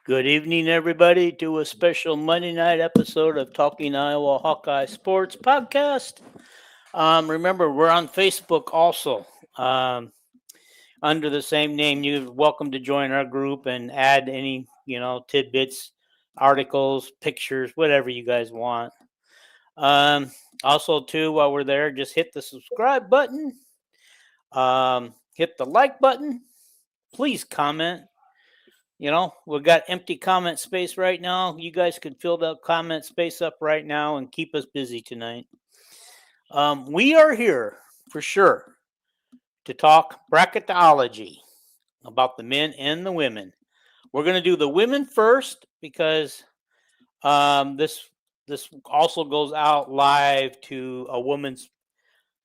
Good evening, everybody, to a special Monday night episode of Talking Iowa Hawkeye Sports Podcast. Remember, we're on Facebook also. Under the same name, you're welcome to join our group and add any, tidbits, articles, pictures, whatever you guys want. Also, too, while we're there, just hit the subscribe button, hit the like button, please comment. We've got empty comment space right now. You guys can fill that comment space up right now and keep us busy tonight. We are here for sure to talk bracketology about the men and the women. We're going to do the women first because this also goes out live to a woman's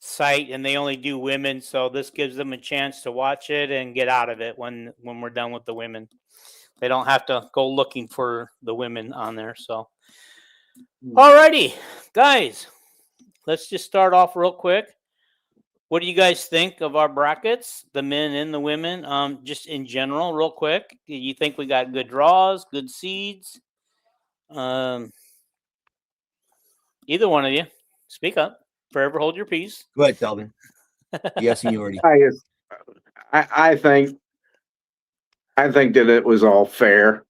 site, and they only do women, so this gives them a chance to watch it and get out of it when we're done with the women. They don't have to go looking for the women on there. So, alrighty, guys, let's just start off real quick. What do you guys think of our brackets, the men and the women? Just in general, real quick. Do you think we got good draws, good seeds? Either one of you, speak up. Forever hold your peace. Go ahead, Delvin. Yes, seniority. I think that it was all fair.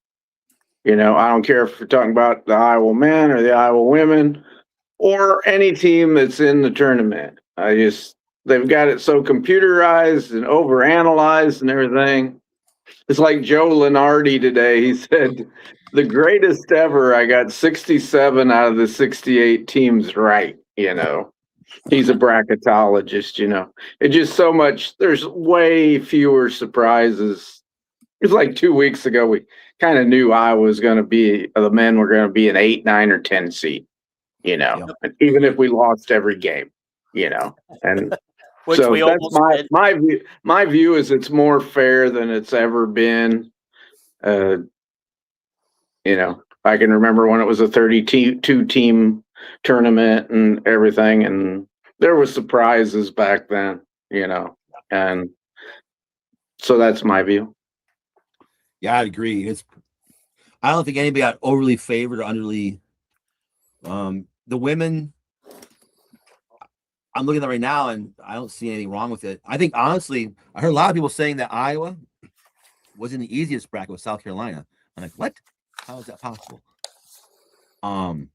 I don't care if we're talking about the Iowa men or the Iowa women or any team that's in the tournament. They've got it so computerized and overanalyzed and everything. It's like Joe Lenardi today. He said, the greatest ever, I got 67 out of the 68 teams right, He's a bracketologist, It's just so much, there's way fewer surprises. It's like 2 weeks ago, we kind of knew Iowa was going to be, the men were going to be an 8, 9, or 10 seed, Yep. Even if we lost every game, and Which so we that's my view. My view is it's more fair than it's ever been. I can remember when it was a 32 team tournament and everything, and there were surprises back then, and so that's my view. Yeah, I agree. I don't think anybody got overly favored or underly. The women, I'm looking at right now, and I don't see anything wrong with it. I think, honestly, I heard a lot of people saying that Iowa wasn't the easiest bracket with South Carolina. I'm like, what? How is that possible? And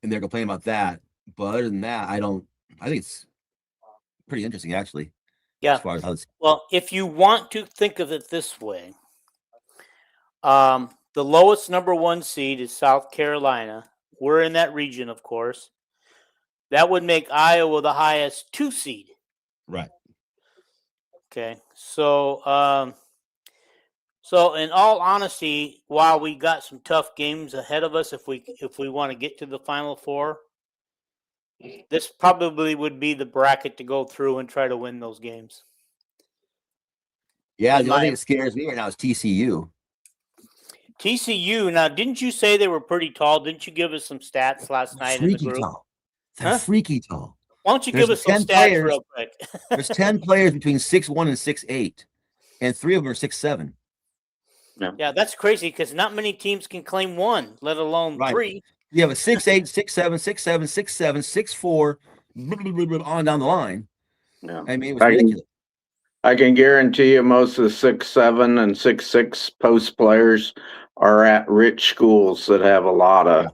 they're complaining about that. But other than that, I think it's pretty interesting, actually. Yeah. As far as how well, if you want to think of it this way, the lowest number 1 seed is South Carolina. We're in that region, of course. That would make Iowa the highest 2 seed. Right. Okay. So, so in all honesty, while we got some tough games ahead of us, if we want to get to the Final Four, this probably would be the bracket to go through and try to win those games. Yeah, the only thing that scares me right now is TCU. TCU, now, didn't you say they were pretty tall? Didn't you give us some stats last night in the group? Tall. They're freaky tall. Why don't you give us some stats real quick? There's 10 players between 6'1" and 6'8", and 3 of them are 6'7". Yeah, that's crazy because not many teams can claim 1, let alone 3. You have a 6'8", 6'7", 6'7", 6'7", 6'4", on down the line. Yeah. I mean, it was ridiculous. I can guarantee you most of the 6'7" and 6'6" post players are at rich schools that have a lot of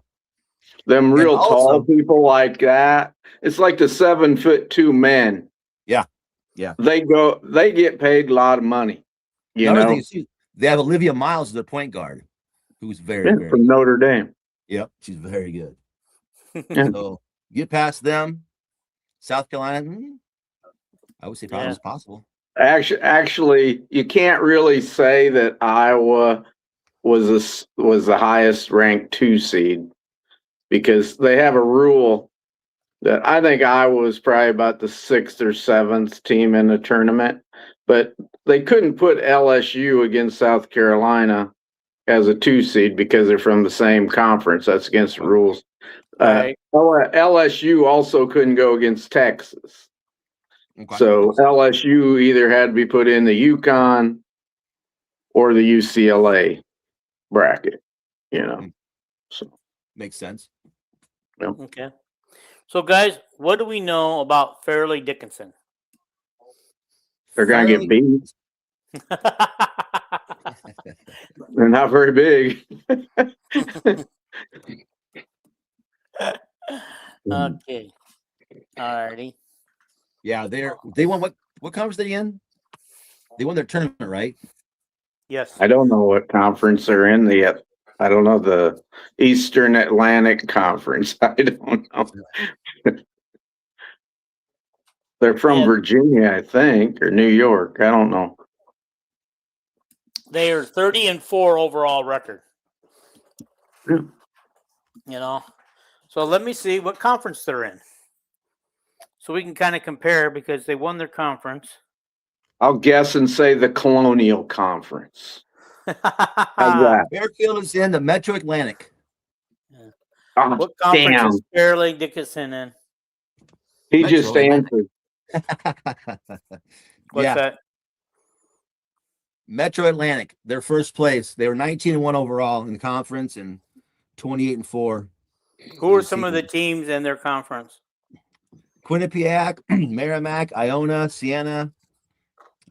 them real tall people like that. It's like the 7'2" men. Yeah. Yeah. They get paid a lot of money. Another thing, they have Olivia Miles as their point guard, who's very from Notre Dame. Yep, she's very good. So get past them, South Carolina. I would say probably it's possible. Actually, you can't really say that Iowa was the highest ranked 2 seed because they have a rule that I think Iowa was probably about the 6th or 7th team in the tournament, but they couldn't put LSU against South Carolina as a 2 seed because they're from the same conference. That's against the rules. Right. LSU also couldn't go against Texas. Okay. So LSU either had to be put in the UConn or the UCLA. bracket, you know. So Makes sense. Okay. So, guys, what do we know about Fairleigh Dickinson? they're gonna get Fairly- beat. They're not very big. Okay. Alrighty. Yeah, they won what conference they in? They won their tournament, right? Yes. I don't know what conference they're in yet. I don't know the Eastern Atlantic Conference. I don't know. They're from Yeah. Virginia, I think, or New York. I don't know. They are 30-4 overall record. Yeah. You know. So let me see what conference they're in. So we can kind of compare because they won their conference. I'll guess and say the Colonial Conference. How's that? Fairfield is in the Metro Atlantic. Oh, What conference damn. is Fairleigh Dickinson in? He Metro just Atlantic. answered. What's that? Metro Atlantic, their first place. They were 19-1 overall in the conference and 28-4. Who are some of the teams in their conference? Quinnipiac, Merrimack, Iona, Siena.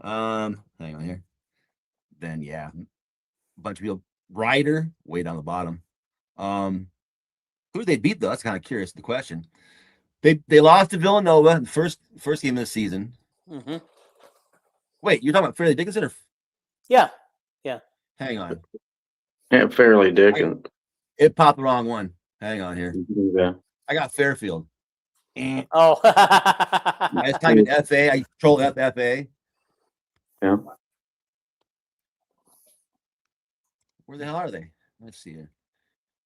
Hang on here. Then a bunch of people. Ryder, way down the bottom. Who did they beat though? That's kind of curious. The question. They lost to Villanova in the first game of the season. Mm-hmm. Wait, you're talking about Fairleigh Dickinson or? Yeah. Hang on. Yeah, Fairleigh Dickinson. It popped the wrong one. Hang on here. Yeah. I got Fairfield. Oh. I just typed in FA. I control FFA. Yeah. Where the hell are they? Let's see here.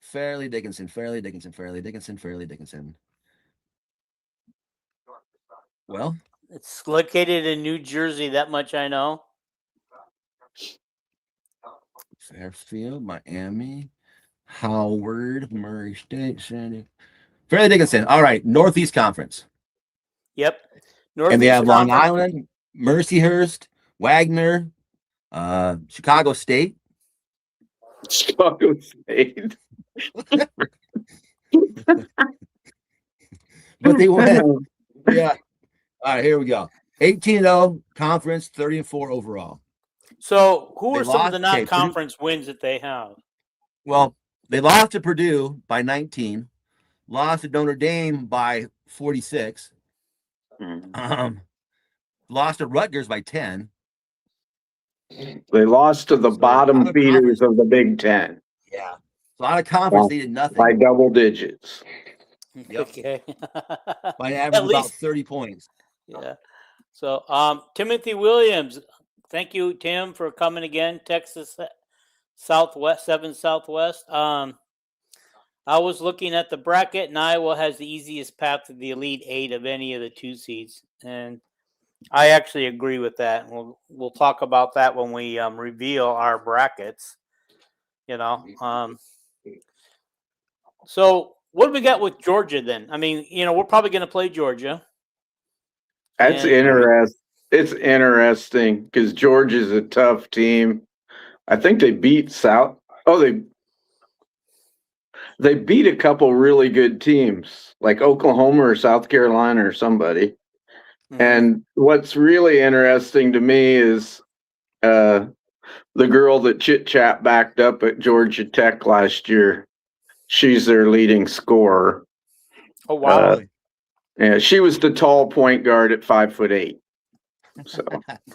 Fairleigh Dickinson. Well, It's located in New Jersey. That much I know. Fairfield, Miami, Howard, Murray State, Sandy. Fairleigh Dickinson. All right, Northeast Conference. Yep. And they have Long Conference. Island, Mercyhurst, Wagner, Chicago State. Chicago State. But they won. Yeah. All right, here we go. 18-0 conference, 30-4 overall. So, who They are some of the lost- okay, non-conference wins that they have? Well, they lost to Purdue by 19, lost to Notre Dame by 46, lost to Rutgers by 10. They lost to the So, bottom out of feeders of the Big Ten Yeah. So out of conference, they did nothing by double digits. Yep. Okay. by an average of about least- 30 points. Yeah. So, Timothy Williams, thank you, Tim, for coming again. Texas Southwest, 7 Southwest. I was looking at the bracket, and Iowa has the easiest path to the Elite 8 of any of the 2 seeds, and I actually agree with that. We'll talk about that when we reveal our brackets. You know. So what do we got with Georgia then? I mean, we're probably going to play Georgia. That's And- interesting. It's interesting because Georgia's a tough team. I think they beat South. Oh, they beat a couple really good teams like Oklahoma or South Carolina or somebody. Mhm. And what's really interesting to me is the girl that Chit Chat backed up at Georgia Tech last year. She's their leading scorer. Oh wow! Yeah, she was the tall point guard at 5'8". So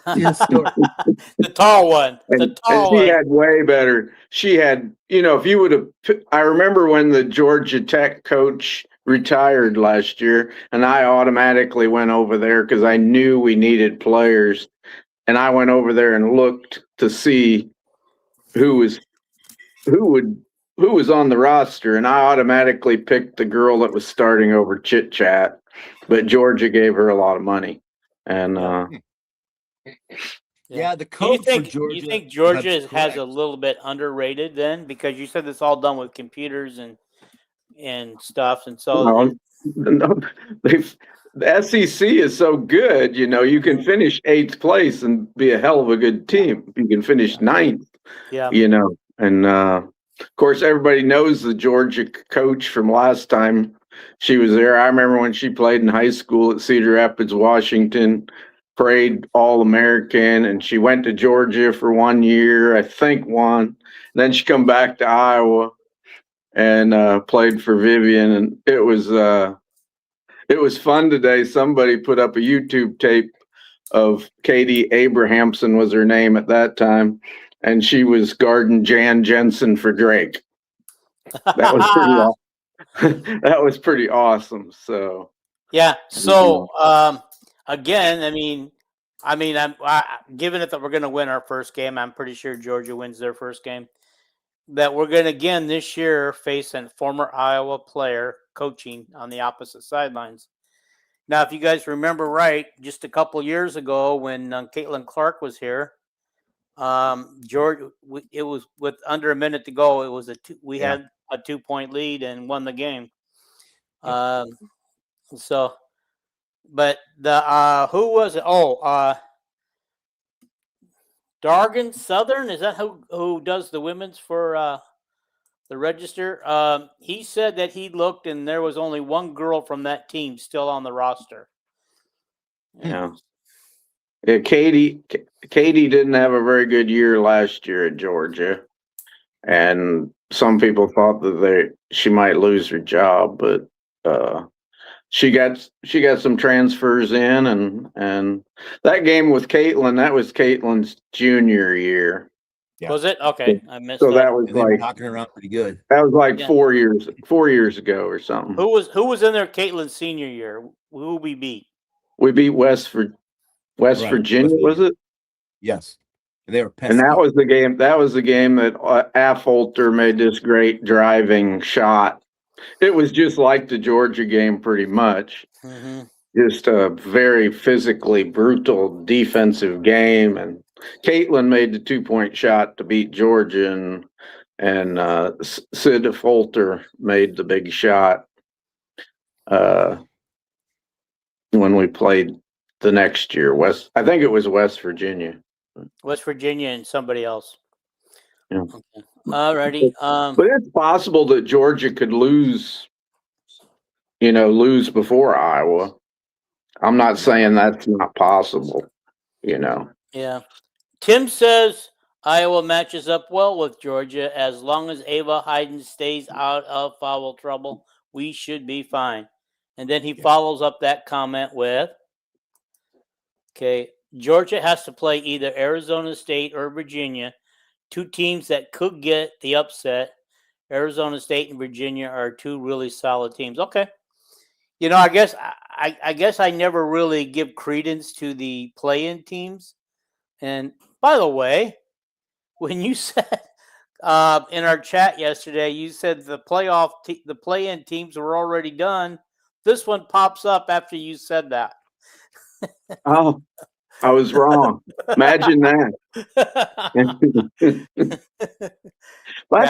The tall one. and she had way better. She had, if you would have, I remember when the Georgia Tech coach retired last year, and I automatically went over there because I knew we needed players, and I went over there and looked to see who was on the roster, and I automatically picked the girl that was starting over Chit Chat, but Georgia gave her a lot of money, and Yeah, the Do coach you think, for Georgia. you think Georgia that's has a correct. little bit underrated then? Because you said it's all done with computers and stuff, and so no, the SEC is so good. You can finish 8th place and be a hell of a good team. You can finish 9th. yeah. And of course, everybody knows the Georgia coach from last time she was there. I remember when she played in high school at Cedar Rapids, Washington, played All-American, and she went to Georgia for 1 year, I think one. Then she come back to Iowa and played for Vivian, and it was fun today. Somebody put up a YouTube tape of Katie Abrahamson was her name at that time, and she was guarding Jan Jensen for Drake. That was pretty that was pretty awesome. So yeah. So again, I'm given it that we're going to win our first game. I'm pretty sure Georgia wins their first game. That we're going to again this year face a former Iowa player coaching on the opposite sidelines. Now, if you guys remember right, just a couple years ago when Caitlin Clark was here, Georgia, it was with under a minute to go. It was we had a 2-point lead and won the game. So, but the who was it? Oh, Dargan Southern, is that who does the women's for the Register? He said that he looked and there was only one girl from that team still on the roster. yeah. Katie didn't have a very good year last year at Georgia, and some people thought that she might lose her job, but she got some transfers in, and that game with Caitlin, that was Caitlin's junior year. Yeah. Was it? Okay, I missed So that. that was And they were like knocking around pretty good. that was like 4 years ago or something. Who was in there Caitlin's senior year? Who we beat? We beat West Virginia, was it? Yes. And they were And that was the game. That was the game that Affolter made this great driving shot. It was just like the Georgia game, pretty much. Mm-hmm. Just a very physically brutal defensive game. And Caitlin made the 2-point shot to beat Georgia, and Sid Affolter made the big shot when we played the next year. I think it was West Virginia. West Virginia and somebody else. Yeah. Okay. Alrighty. But it's possible that Georgia could lose before Iowa. I'm not saying that's not possible, Yeah. Tim says Iowa matches up well with Georgia. As long as Ava Hayden stays out of foul trouble, we should be fine. And then he follows up that comment with, okay, Georgia has to play either Arizona State or Virginia, two teams that could get the upset. Arizona State and Virginia are two really solid teams. Okay. I guess I never really give credence to the play-in teams. And by the way, when you said in our chat yesterday, you said the play-in teams were already done. This one pops up after you said that. Oh, I was wrong. Imagine that. But I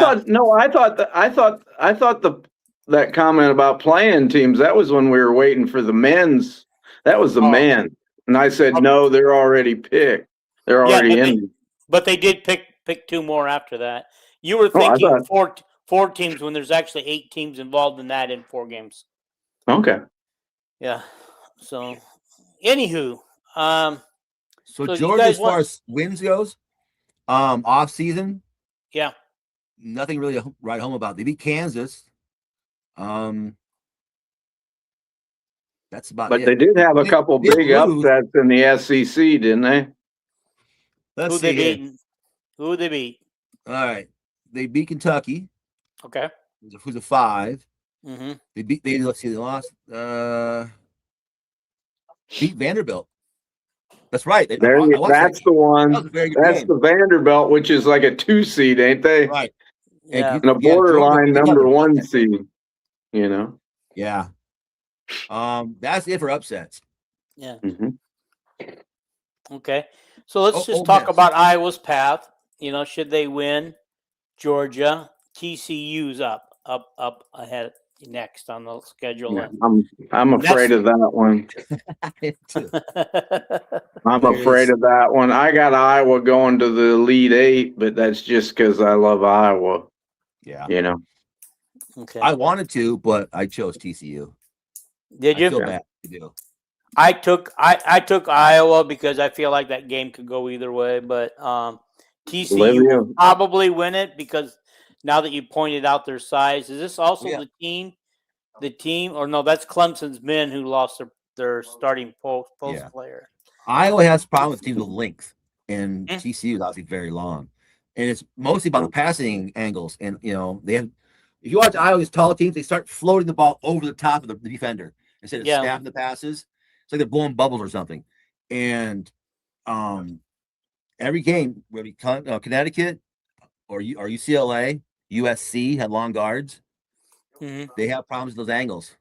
thought that comment about playing teams, that was when we were waiting for the men's. That was the men. And I said, no, they're already picked. They're already in. But they did pick two more after that. You were thinking four teams when there's actually 8 teams involved in that in 4 games. Okay. Yeah. So, anywho, so Georgia, as far as wins goes, off season, yeah, nothing really to write home about. They beat Kansas. That's about it. But they did have a couple big upsets in the SEC, didn't they? Let's see. Who they beat? All right. They beat Kentucky. Okay. Who's a 5. Mm-hmm. They lost. Beat Vanderbilt. That's right. That's the one. That's the Vanderbilt, which is like a 2 seed, ain't they? Right. Yeah. And a borderline number 1 seed. Yeah. That's it for upsets. Yeah. Mm-hmm. Okay. So let's just talk about Iowa's path. Should they win, Georgia, TCU's up ahead next on the schedule. Yeah, I'm afraid of that one. I'm There it afraid is. of that one. I got Iowa going to the Elite Eight, but that's just because I love Iowa. Yeah. You know, Okay. I wanted to, but I chose TCU. Did I you? feel bad to do. I took Iowa because I feel like that game could go either way, but TCU will Olivia. probably win it because now that you pointed out their size, is this also Yeah. the team? The team, or no? That's Clemson's men who lost their starting post Yeah. player. Iowa has problems with teams with length, and Hmm. TCU is obviously very long, and it's mostly about the passing angles. And they have. If you watch Iowa's tall teams, they start floating the ball over the top of the defender instead of Yeah. snapping the passes. It's like they're blowing bubbles or something. And every game, whether Connecticut or UCLA, USC had long guards. Hmm. They have problems with those angles.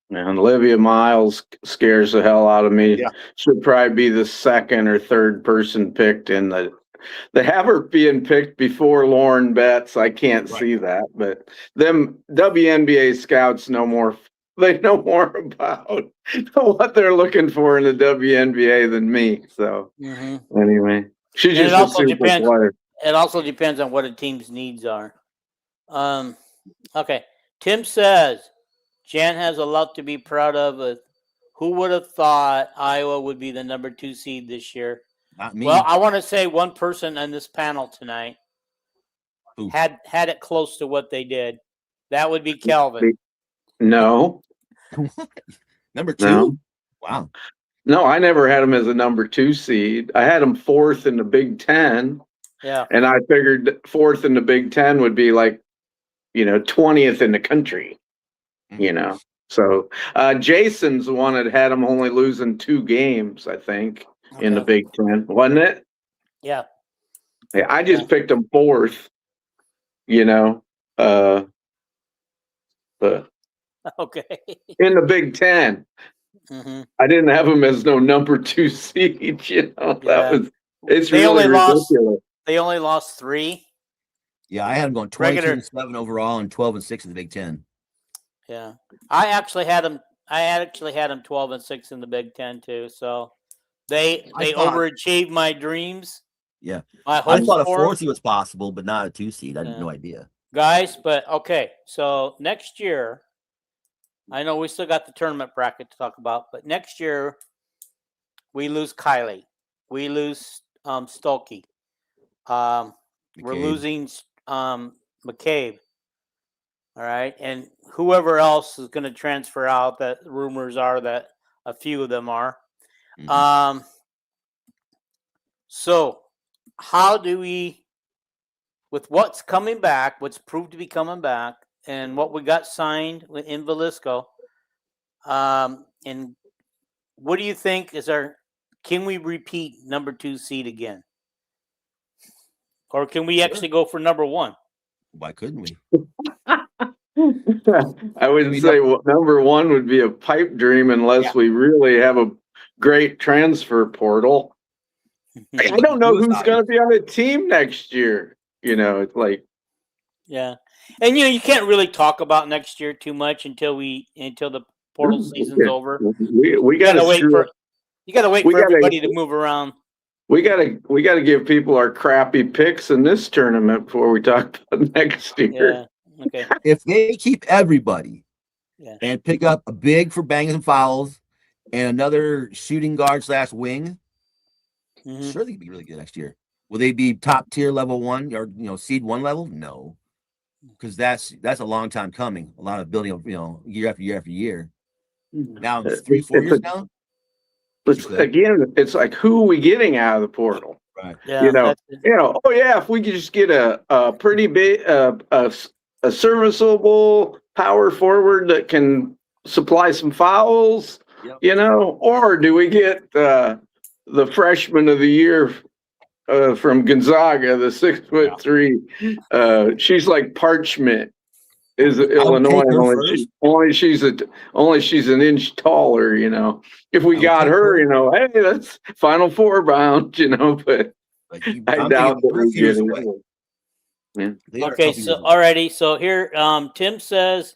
And Olivia Miles scares the hell out of me. Yeah. Should probably be the second or third person picked in the. They have her being picked before Lauren Betts. I can't see that, but them WNBA scouts know more. They know more about what they're looking for in the WNBA than me. So anyway, she's And it just a also super depends. player. It also depends on what a team's needs are. Okay. Tim says Jan has a lot to be proud of. Who would have thought Iowa would be the number 2 seed this year? Not me. Well, I want to say one person on this panel tonight Who? had it close to what they did. That would be Kelvin. No, Number 2? no, Wow. no. I never had him as a number 2 seed. I had him fourth in the Big Ten. Yeah. And I figured fourth in the Big Ten would be like, 20th in the country, So Jason's the one that had him only losing 2 games, I think, in the Big Ten, wasn't it? Yeah. Yeah, I just picked him fourth, but Okay. in the Big Ten. I didn't have him as no number 2 seed, it's They really only ridiculous. They only lost 3. Yeah, I had him going 22-7 overall and 12-6 in the Big Ten. Yeah, I actually had him 12-6 in the Big Ten too. So they overachieved my dreams. Yeah, my I thought a for 4 seed was possible, but not a 2 seed. I had no idea, guys. But okay, so next year, I know we still got the tournament bracket to talk about, but next year we lose Kylie, we lose Stolke, we're losing McCabe. All right. And whoever else is going to transfer out, that rumors are that a few of them are. So how do we, with what's coming back, what's proved to be coming back, and what we got signed in Velisco, and what do you think can we repeat number 2 seed again? Or can we actually go for number 1? Why couldn't we? I would say number 1 would be a pipe dream unless we really have a great transfer portal. I don't know who's going to be on the team next year. It's like, yeah, and you can't really talk about next year too much until the portal season's over. We got to wait for everybody to move around. We gotta give people our crappy picks in this tournament before we talk about next year. Yeah. Okay. If they keep everybody and pick up a big for bangs and fouls and another shooting guard / wing, sure they could be really good next year. Will they be top tier level 1 or seed 1 level? No, because that's a long time coming. A lot of building, year after year afafter year. Now it's 3-4 years now. It's like, who are we getting out of the portal? Right. Yeah. If we could just get a pretty big a serviceable power forward that can supply some fouls, or do we get the freshman of the year from Gonzaga, the 6'3"? She's like parchment. Is Illinois only she's an inch taller, If we got her, hey, that's Final Four bound, but I doubt that we get it. Yeah. Okay, so already, so here, Tim says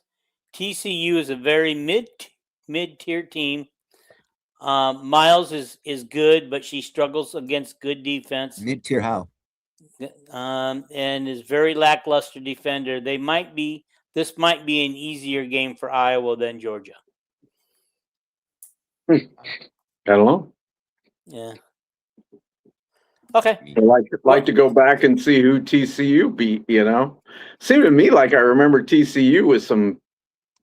TCU is a very mid-tier team. Miles is good, but she struggles against good defense. Mid-tier how? And is very lackluster defender. This might be an easier game for Iowa than Georgia. I don't know. Yeah. Okay. I like to go back and see who TCU beat. Seemed to me like I remember TCU with some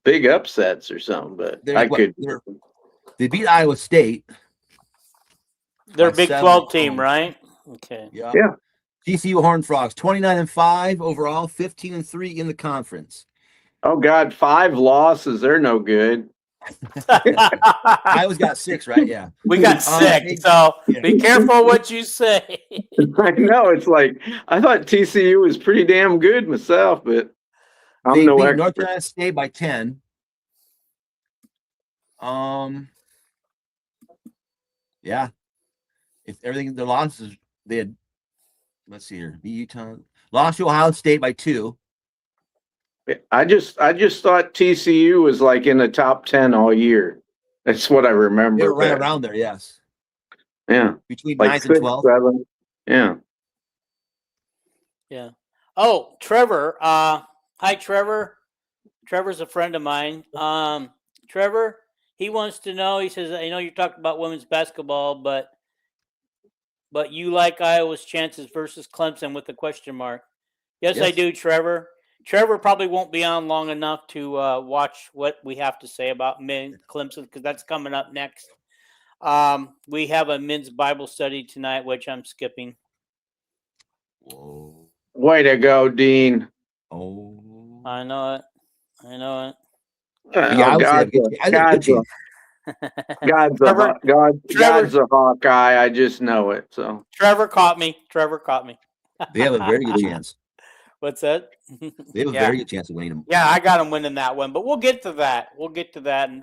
big upsets or something, but They beat Iowa State. They're a by Big 7 12 team, home. right? Okay. Yeah. Yeah. TCU Horned Frogs 29-5 overall, 15-3 in the conference. Oh God, 5 losses. They're no good. Iowa's got 6, right? Yeah. We got 6, so be careful what you say. I know, it's like I thought TCU was pretty damn good myself, but They beat North Carolina State by 10. Yeah. If everything, the losses they had. Let's see here. Utah lost to Ohio State by 2. I just thought TCU was like in the top 10 all year. That's what I remember. They were right around there, yes. Yeah. Between Like 9th and 12th. 7. Yeah. Yeah. Oh, Trevor. Hi, Trevor. Trevor's a friend of mine. Trevor, he wants to know, he says, I know you talked about women's basketball, but you like Iowa's chances versus Clemson with a question mark. Yes, I do, Trevor. Trevor probably won't be on long enough to watch what we have to say about Clemson because that's coming up next. We have a men's Bible study tonight, which I'm skipping. Whoa. Way to go, Dean. Oh. I know it. God's a Hawkeye. I just know it. So Trevor caught me. They have a very good chance. What's that? They have a very good chance of winning them. Yeah, I got them winning that one, but we'll get to that.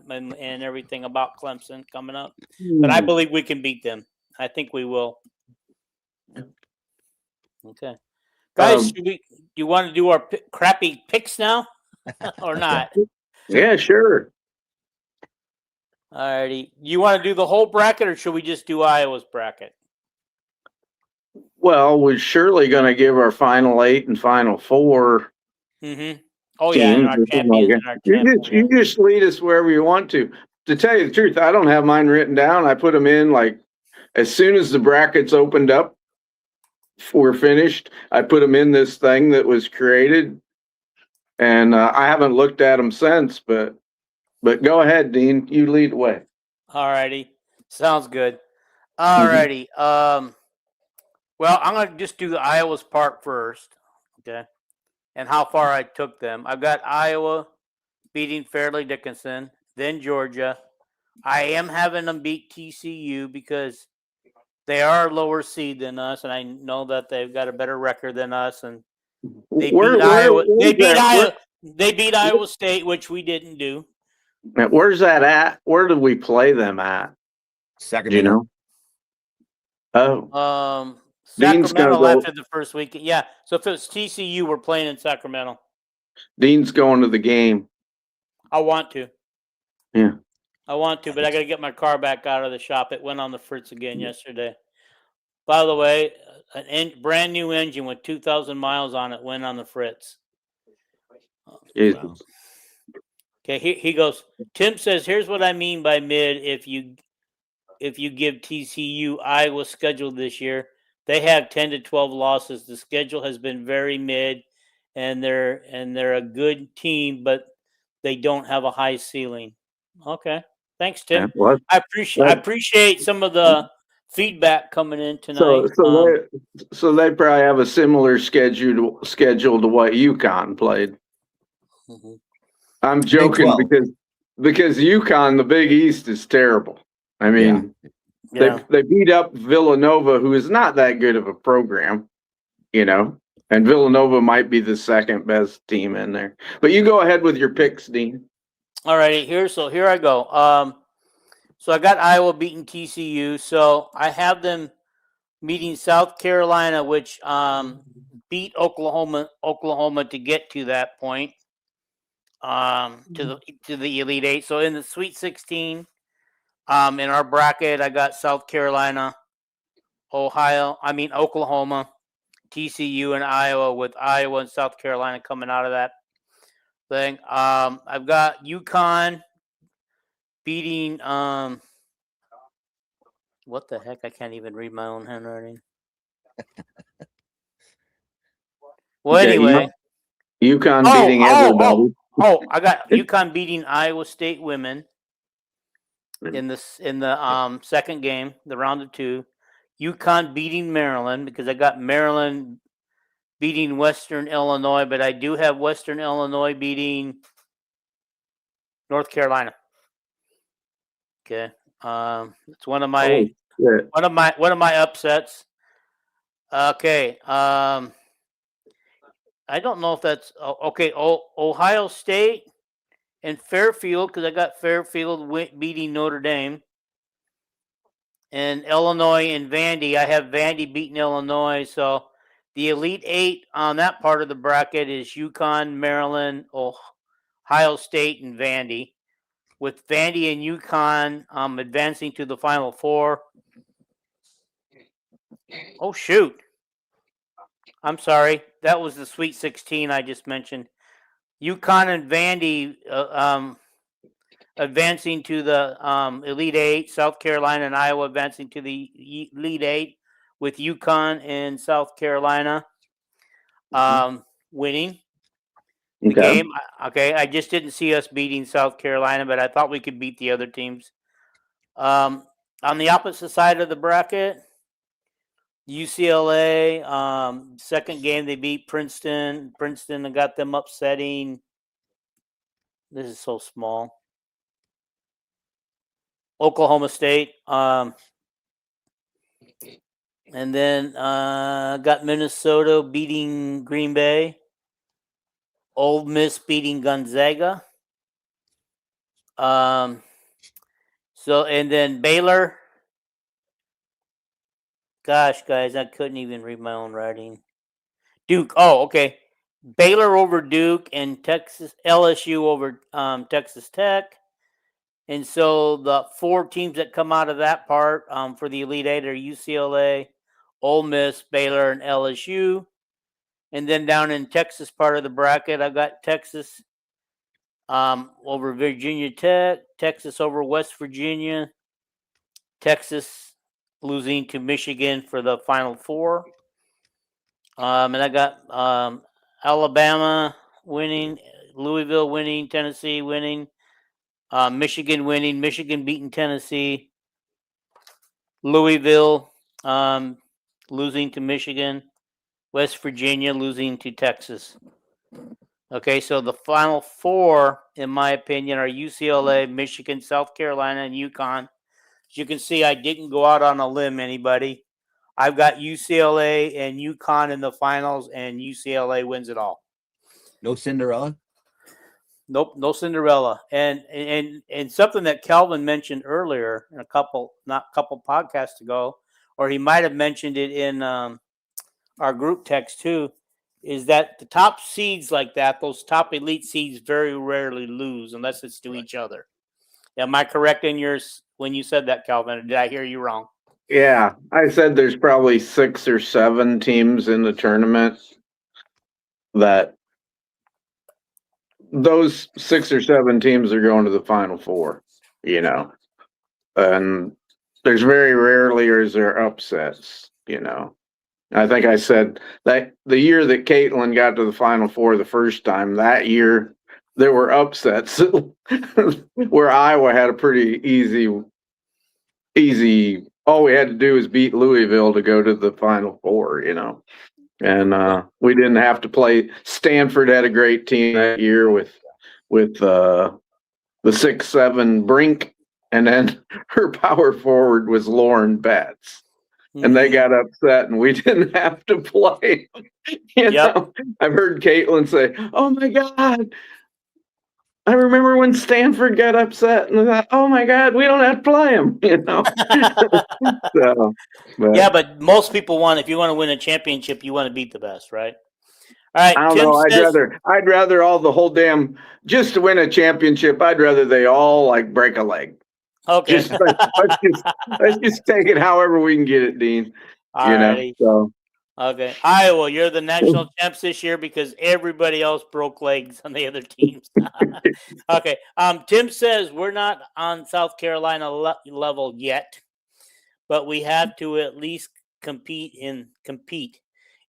And everything about Clemson coming up. But I believe we can beat them. I think we will. Okay, guys, do you want to do our crappy picks now, or not? Yeah, sure. Alrighty, you want to do the whole bracket, or should we just do Iowa's bracket? Well, we're surely going to give our final 8 and final 4. Mm-hmm. Oh yeah, and our champions. You just lead us wherever you want to. To tell you the truth, I don't have mine written down. I put them in like as soon as the brackets opened up. We're finished. I put them in this thing that was created, and I haven't looked at them since. But go ahead, Dean. You lead the way. Alrighty, sounds good. Alrighty. Well, I'm gonna just do the Iowa's part first, okay? And how far I took them. I've got Iowa beating Fairleigh Dickinson, then Georgia. I am having them beat TCU because they are a lower seed than us, and I know that they've got a better record than us. And they beat Iowa. They beat Iowa State, which we didn't do. Now, where's that at? Where did we play them at? Sacramento. Do you know? Oh. Sacramento after the first week. Yeah. So if it was TCU, we're playing in Sacramento. Dean's going to the game. I want to. Yeah. I want to, but I got to get my car back out of the shop. It went on the fritz again yesterday. By the way, a brand new engine with 2,000 miles on it went on the fritz. Wow. Okay, he goes. Tim says, "Here's what I mean by mid. If you give TCU Iowa's schedule this year, they have 10 to 12 losses. The schedule has been very mid, and they're a good team, but they don't have a high ceiling." Okay. Thanks, Tim. I appreciate some of the feedback coming in tonight. So they probably have a similar schedule to what UConn played. Mm-hmm. I'm joking because UConn, the Big East, is terrible. I mean, they beat up Villanova, who is not that good of a program, and Villanova might be the second best team in there. But you go ahead with your picks, Dean. All righty, here I go. So I got Iowa beating TCU. So I have them meeting South Carolina, which beat Oklahoma to get to that point, to the Elite Eight. So in the Sweet 16, In our bracket, I got South Carolina, Oklahoma, TCU, and Iowa, with Iowa and South Carolina coming out of that thing. I've got UConn beating what the heck? I can't even read my own handwriting. Well, Okay, anyway. UConn beating everybody. I got UConn beating Iowa State women in the second game, the round of 2. UConn beating Maryland, because I got Maryland beating Western Illinois, but I do have Western Illinois beating North Carolina. Okay, it's one of my upsets. Okay, I don't know if that's okay. Ohio State and Fairfield, because I got Fairfield beating Notre Dame. And Illinois and Vandy, I have Vandy beating Illinois. So the Elite 8 on that part of the bracket is UConn, Maryland, Ohio State, and Vandy, with Vandy and UConn advancing to the Final Four. Oh, shoot. I'm sorry. That was the Sweet 16 I just mentioned. UConn and Vandy advancing to the Elite 8, South Carolina and Iowa advancing to the Elite 8, with UConn and South Carolina winning the game. Okay, I just didn't see us beating South Carolina, but I thought we could beat the other teams. On the opposite side of the bracket, UCLA, second game they beat Princeton. Princeton got them upsetting. This is so small. Oklahoma State, and then got Minnesota beating Green Bay, Ole Miss beating Gonzaga. And then Baylor. Gosh, guys, I couldn't even read my own writing. Duke. Oh, okay. Baylor over Duke, and LSU over Texas Tech. And so the 4 teams that come out of that part for the Elite 8 are UCLA, Ole Miss, Baylor, and LSU. And then down in Texas part of the bracket, I've got Texas over Virginia Tech, Texas over West Virginia, Texas losing to Michigan for the Final Four. And I got Alabama winning, Louisville winning, Tennessee winning, Michigan winning, Michigan beating Tennessee, Louisville losing to Michigan, West Virginia losing to Texas. Okay, so the Final Four, in my opinion, are UCLA, Michigan, South Carolina, and UConn. As you can see, I didn't go out on a limb, anybody. I've got UCLA and UConn in the finals, and UCLA wins it all. No Cinderella? Nope, no Cinderella. And something that Calvin mentioned earlier in a couple podcasts ago, or he might have mentioned it in our group text too, is that the top seeds like that, those top elite seeds, very rarely lose unless it's to each other. Am I correct in yours when you said that, Calvin? Or did I hear you wrong? Yeah, I said there's probably 6 or 7 teams in the tournament that those 6 or 7 teams are going to the Final Four, and there's very rarely is there upsets, I think I said that the year that Caitlin got to the Final Four the first time, that year there were upsets where Iowa had a pretty easy. All we had to do was beat Louisville to go to the Final Four, and we didn't have to play. Stanford had a great team that year with the 6'7" Brink, and then her power forward was Lauren Betts. And they got upset, and we didn't have to play. Know? I've heard Caitlin say, "Oh my God, I remember when Stanford got upset," and I thought, "Oh my God, we don't have to play them." But most people if you want to win a championship, you want to beat the best, right? All right. I don't know. I'd rather just to win a championship. I'd rather they all break a leg. Okay. Just let's just take it however we can get it, Dean. Alrighty. So Okay. Iowa, you're the national champs this year because everybody else broke legs on the other teams. Okay. Tim says we're not on South Carolina level yet, but we have to at least compete.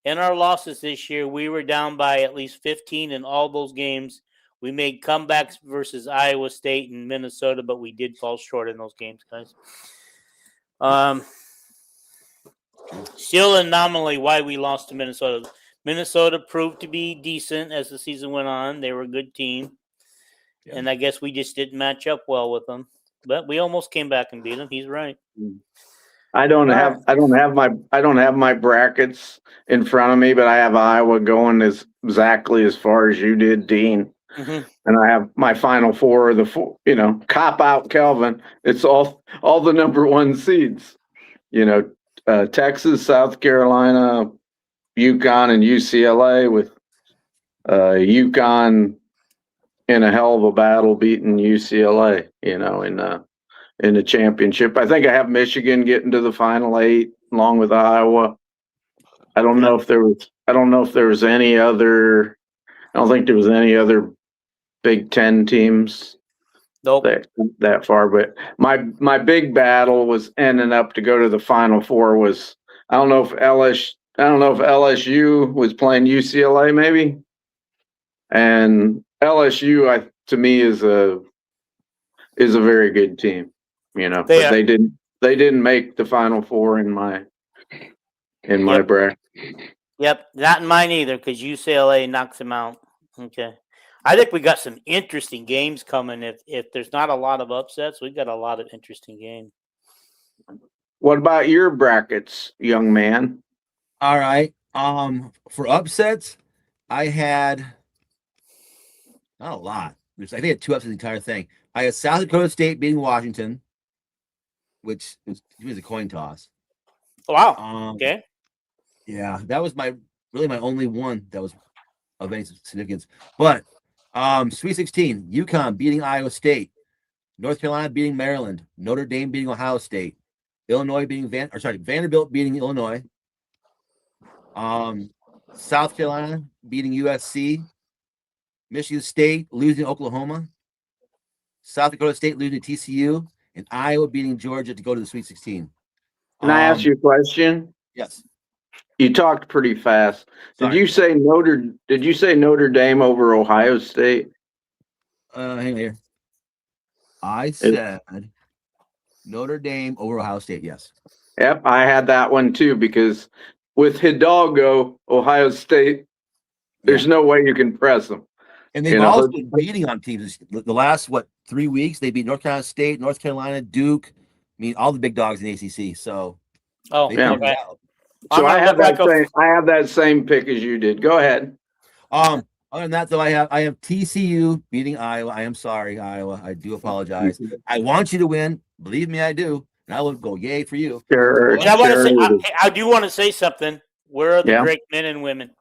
In our losses this year, we were down by at least 15 in all those games. We made comebacks versus Iowa State and Minnesota, but we did fall short in those games, guys. Still an anomaly why we lost to Minnesota. Minnesota proved to be decent as the season went on. They were a good team. Yeah. And I guess we just didn't match up well with them. But we almost came back and beat them. He's right. I don't have my brackets in front of me, but I have Iowa going exactly as far as you did, Dean. Mm-hmm. And I have my final four, cop out Kelvin. It's all the number one seeds. Texas, South Carolina, UConn, and UCLA, with UConn in a hell of a battle beating UCLA, in the championship. I think I have Michigan getting to the final 8 along with Iowa. I don't know if there was any other. I don't think there was any other Big Ten teams. Nope. That far, but my big battle was ending up to go to the Final Four. Was I don't know if LSU was playing UCLA maybe, and LSU to me is a very good team, but they didn't make the Final Four in my bracket. Yep, not in mine either because UCLA knocks them out. Okay. I think we got some interesting games coming. If there's not a lot of upsets, we've got a lot of interesting games. What about your brackets, young man? All right. For upsets, I had not a lot. I think I had 2 upsets the entire thing. I had South Dakota State beating Washington, which was a coin toss. Oh, wow. Okay. Yeah, that was my only one that was of any significance. But Sweet 16, UConn beating Iowa State, North Carolina beating Maryland, Notre Dame beating Ohio State, Illinois beating Vanderbilt beating Illinois, South Carolina beating USC, Michigan State losing to Oklahoma, South Dakota State losing to TCU, and Iowa beating Georgia to go to the Sweet 16. Can I ask you a question? Yes. You talked pretty fast. Sorry. Did you say Notre Dame over Ohio State? Hang on here. I said Notre Dame over Ohio State. Yes. Yep, I had that one too because with Hidalgo, Ohio State, there's no way you can press them. And they've also been beating on teams. The last 3 weeks they beat North Carolina State, North Carolina, Duke. I mean, all the big dogs in the ACC. So, okay. So I have that same pick as you did. Go ahead. Other than that, though, I have TCU beating Iowa. I am sorry, Iowa. I do apologize. I want you to win. Believe me, I do. And I will go yay for you. Sure. I do want to say something. Where are the great men and women?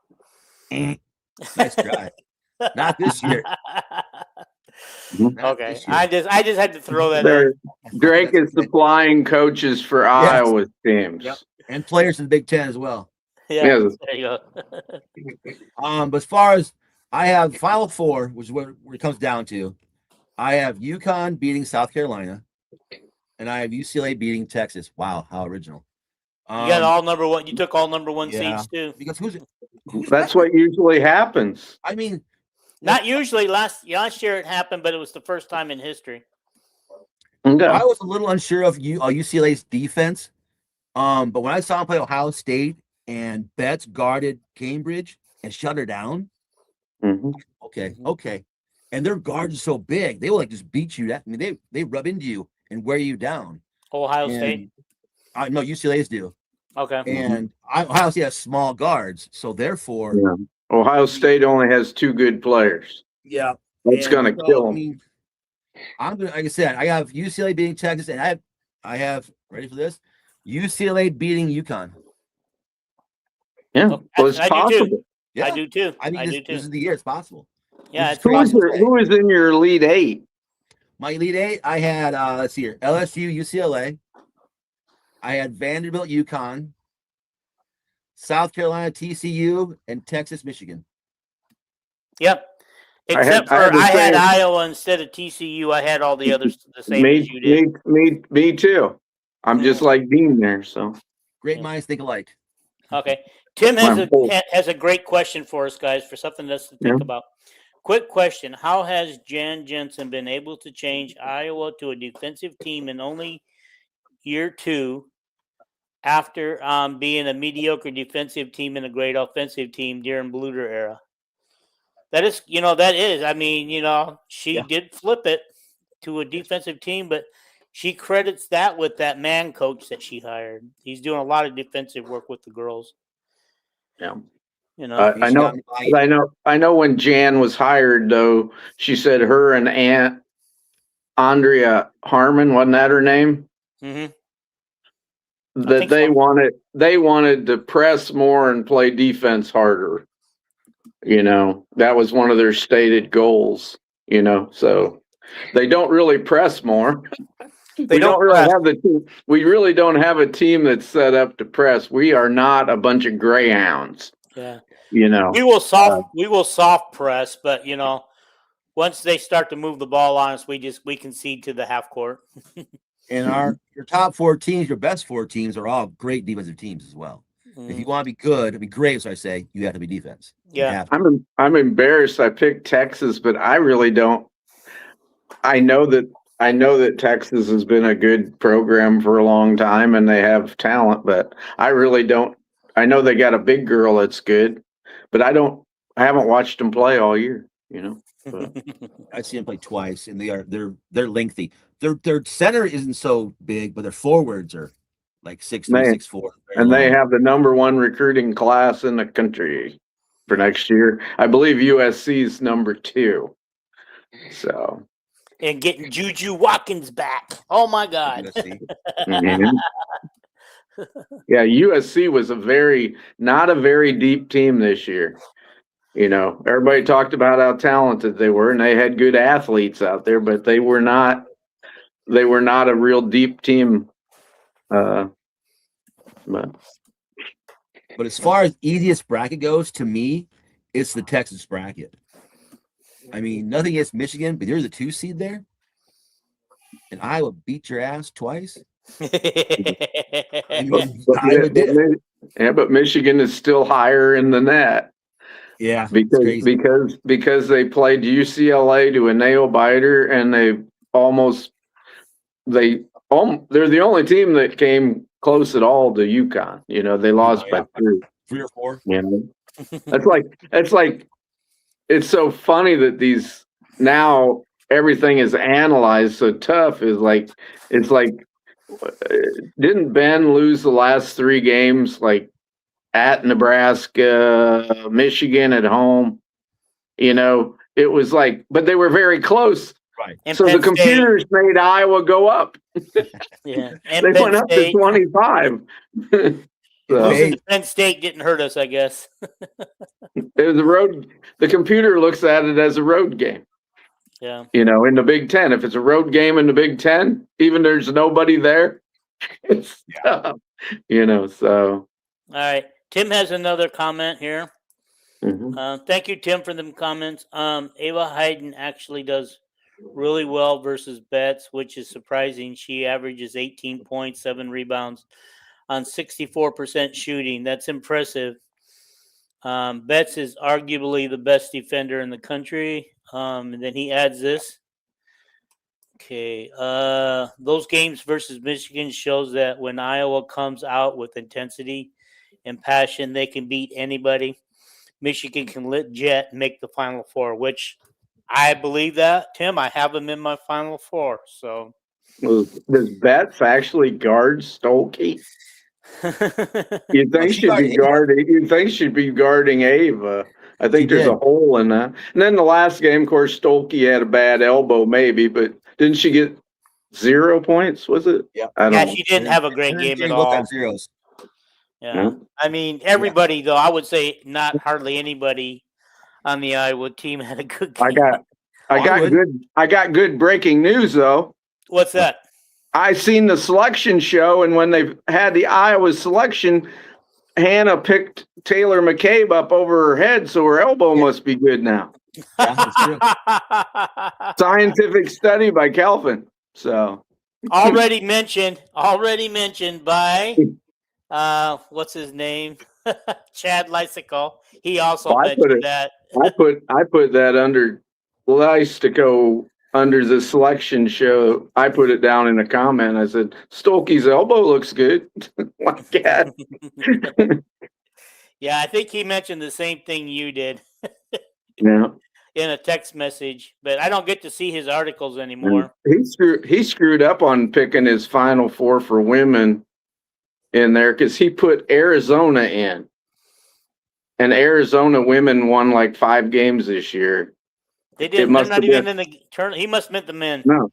Nice try. Not this year. Okay. This year. I just had to throw that in. Drake is supplying coaches for Iowa's teams. Yep. And players in the Big Ten as well. Yeah, there you go. But as far as I have Final Four, which is where it comes down to, I have UConn beating South Carolina, and I have UCLA beating Texas. Wow, how original! You got all number one. You took all number one seeds too. Because that's what usually happens. I mean, not usually. Last year it happened, but it was the first time in history. Okay. I was a little unsure of UCLA's defense. But when I saw him play Ohio State and Betts guarded Cambridge and shut her down, okay, and their guards are so big, they will just beat you. They rub into you and wear you down. Ohio State? No, UCLA's do. Okay. And Ohio State has small guards, so therefore, Ohio State only has 2 good players. Yeah, it's going to kill them. I'm gonna, like I said, I have UCLA beating Texas, and I have ready for this. UCLA beating UConn. Yeah, well, it's possible. I do too. I mean, this is the year. It's possible. Yeah, it's possible. Who is in your Elite 8? My Elite Eight, I had let's see here, LSU, UCLA. I had Vanderbilt, UConn, South Carolina, TCU, and Texas, Michigan. Yep. I Except had for the I had same. Iowa instead of TCU. I had all the others the same as you did. Me too. I'm just like Dean there. So Great Yeah. minds think alike. Okay. Tim I'm full. has a great question for us, guys, for something else to think Yeah. about. Quick question. How has Jan Jensen been able to change Iowa to a defensive team in only year 2 after being a mediocre defensive team and a great offensive team during Bluter era? That is, I mean, she did flip it to a defensive team, but she credits that with that man coach that she hired. He's doing a lot of defensive work with the girls. Yeah. She got me buying. I know when Jan was hired though, she said her and Aunt Andrea Harmon, wasn't that her name? Mm-hmm. That they wanted to press more and play defense harder. That was one of their stated goals, so they don't really press more. We don't really have the team. We really don't have a team that's set up to press. We are not a bunch of greyhounds. Yeah. We will soft press, but once they start to move the ball on us, we concede to the half court. And your top 4 teams, your best 4 teams are all great defensive teams as well. If you want to be good, I mean great, so I say you have to be defense. Yeah. I'm embarrassed I picked Texas, but I really don't. I know that Texas has been a good program for a long time and they have talent, but I really don't. I know they got a big girl that's good, but I haven't watched them play all year, But. I've seen them play twice, and they're lengthy. Their center isn't so big, but their forwards are like 6'3", 6'4", and they have the #1 recruiting class in the country for next year. I believe USC's #2. So. And getting Juju Watkins back. Oh my God. Mm-hmm. Yeah, USC was not a very deep team this year. Everybody talked about how talented they were, and they had good athletes out there, but they were not a real deep team. But as far as easiest bracket goes, to me, it's the Texas bracket. I mean, nothing against Michigan, but there's a 2 seed there, and Iowa beat your ass twice. I mean, Iowa did. Yeah, but Michigan is still higher in the net. Yeah, because they played UCLA to a nail biter, and they're the only team that came close at all to UConn. They lost by 3 or 4. That's like it's so funny that these now everything is analyzed so tough. It's like didn't Ben lose the last 3 games at Nebraska, Michigan at home? It was but they were very close. Right. And so the computers made Iowa go up. Yeah. And they went up to 25. So Penn State didn't hurt us, I guess. It was the computer looks at it as a road game. Yeah. In the Big Ten. If it's a road game in the Big Ten, even there's nobody there, it's tough. So. All right. Tim has another comment here. Mm-hmm. Thank you, Tim, for them comments. Ava Hayden actually does really well versus Betts, which is surprising. She averages 18 points, 7 rebounds on 64% shooting. That's impressive. Betts is arguably the best defender in the country. And then he adds this. Okay. Those games versus Michigan shows that when Iowa comes out with intensity and passion, they can beat anybody. Michigan can legit make the Final Four, which I believe that. Tim, I have them in my Final Four. So does Betts actually guard Stolke? You think she'd be guarding Ava. I think there's a hole in that. And then the last game, of course, Stolke had a bad elbow, maybe, but didn't she get 0 points? Was it? Yeah. She didn't have a great game at all. Zeros. Yeah. I mean, everybody, though, I would say not hardly anybody on the Iowa team had a good game. I got good breaking news though. What's that? I seen the selection show, and when they had the Iowa selection, Hannah picked Taylor McCabe up over her head, so her elbow must be good now. Yeah, that's true. Scientific study by Kelvin. So already mentioned by what's his name? Chad Lysical. He also mentioned that. I put that under Lysico under the selection show. I put it down in a comment. I said Stolke's elbow looks good. Like that. Yeah, I think he mentioned the same thing you did. Yeah. In a text message, but I don't get to see his articles anymore. He screwed up on picking his Final Four for women in there because he put Arizona in, and Arizona women won like 5 games this year. They didn't. They're not even in the tournament. He must have meant the men. No,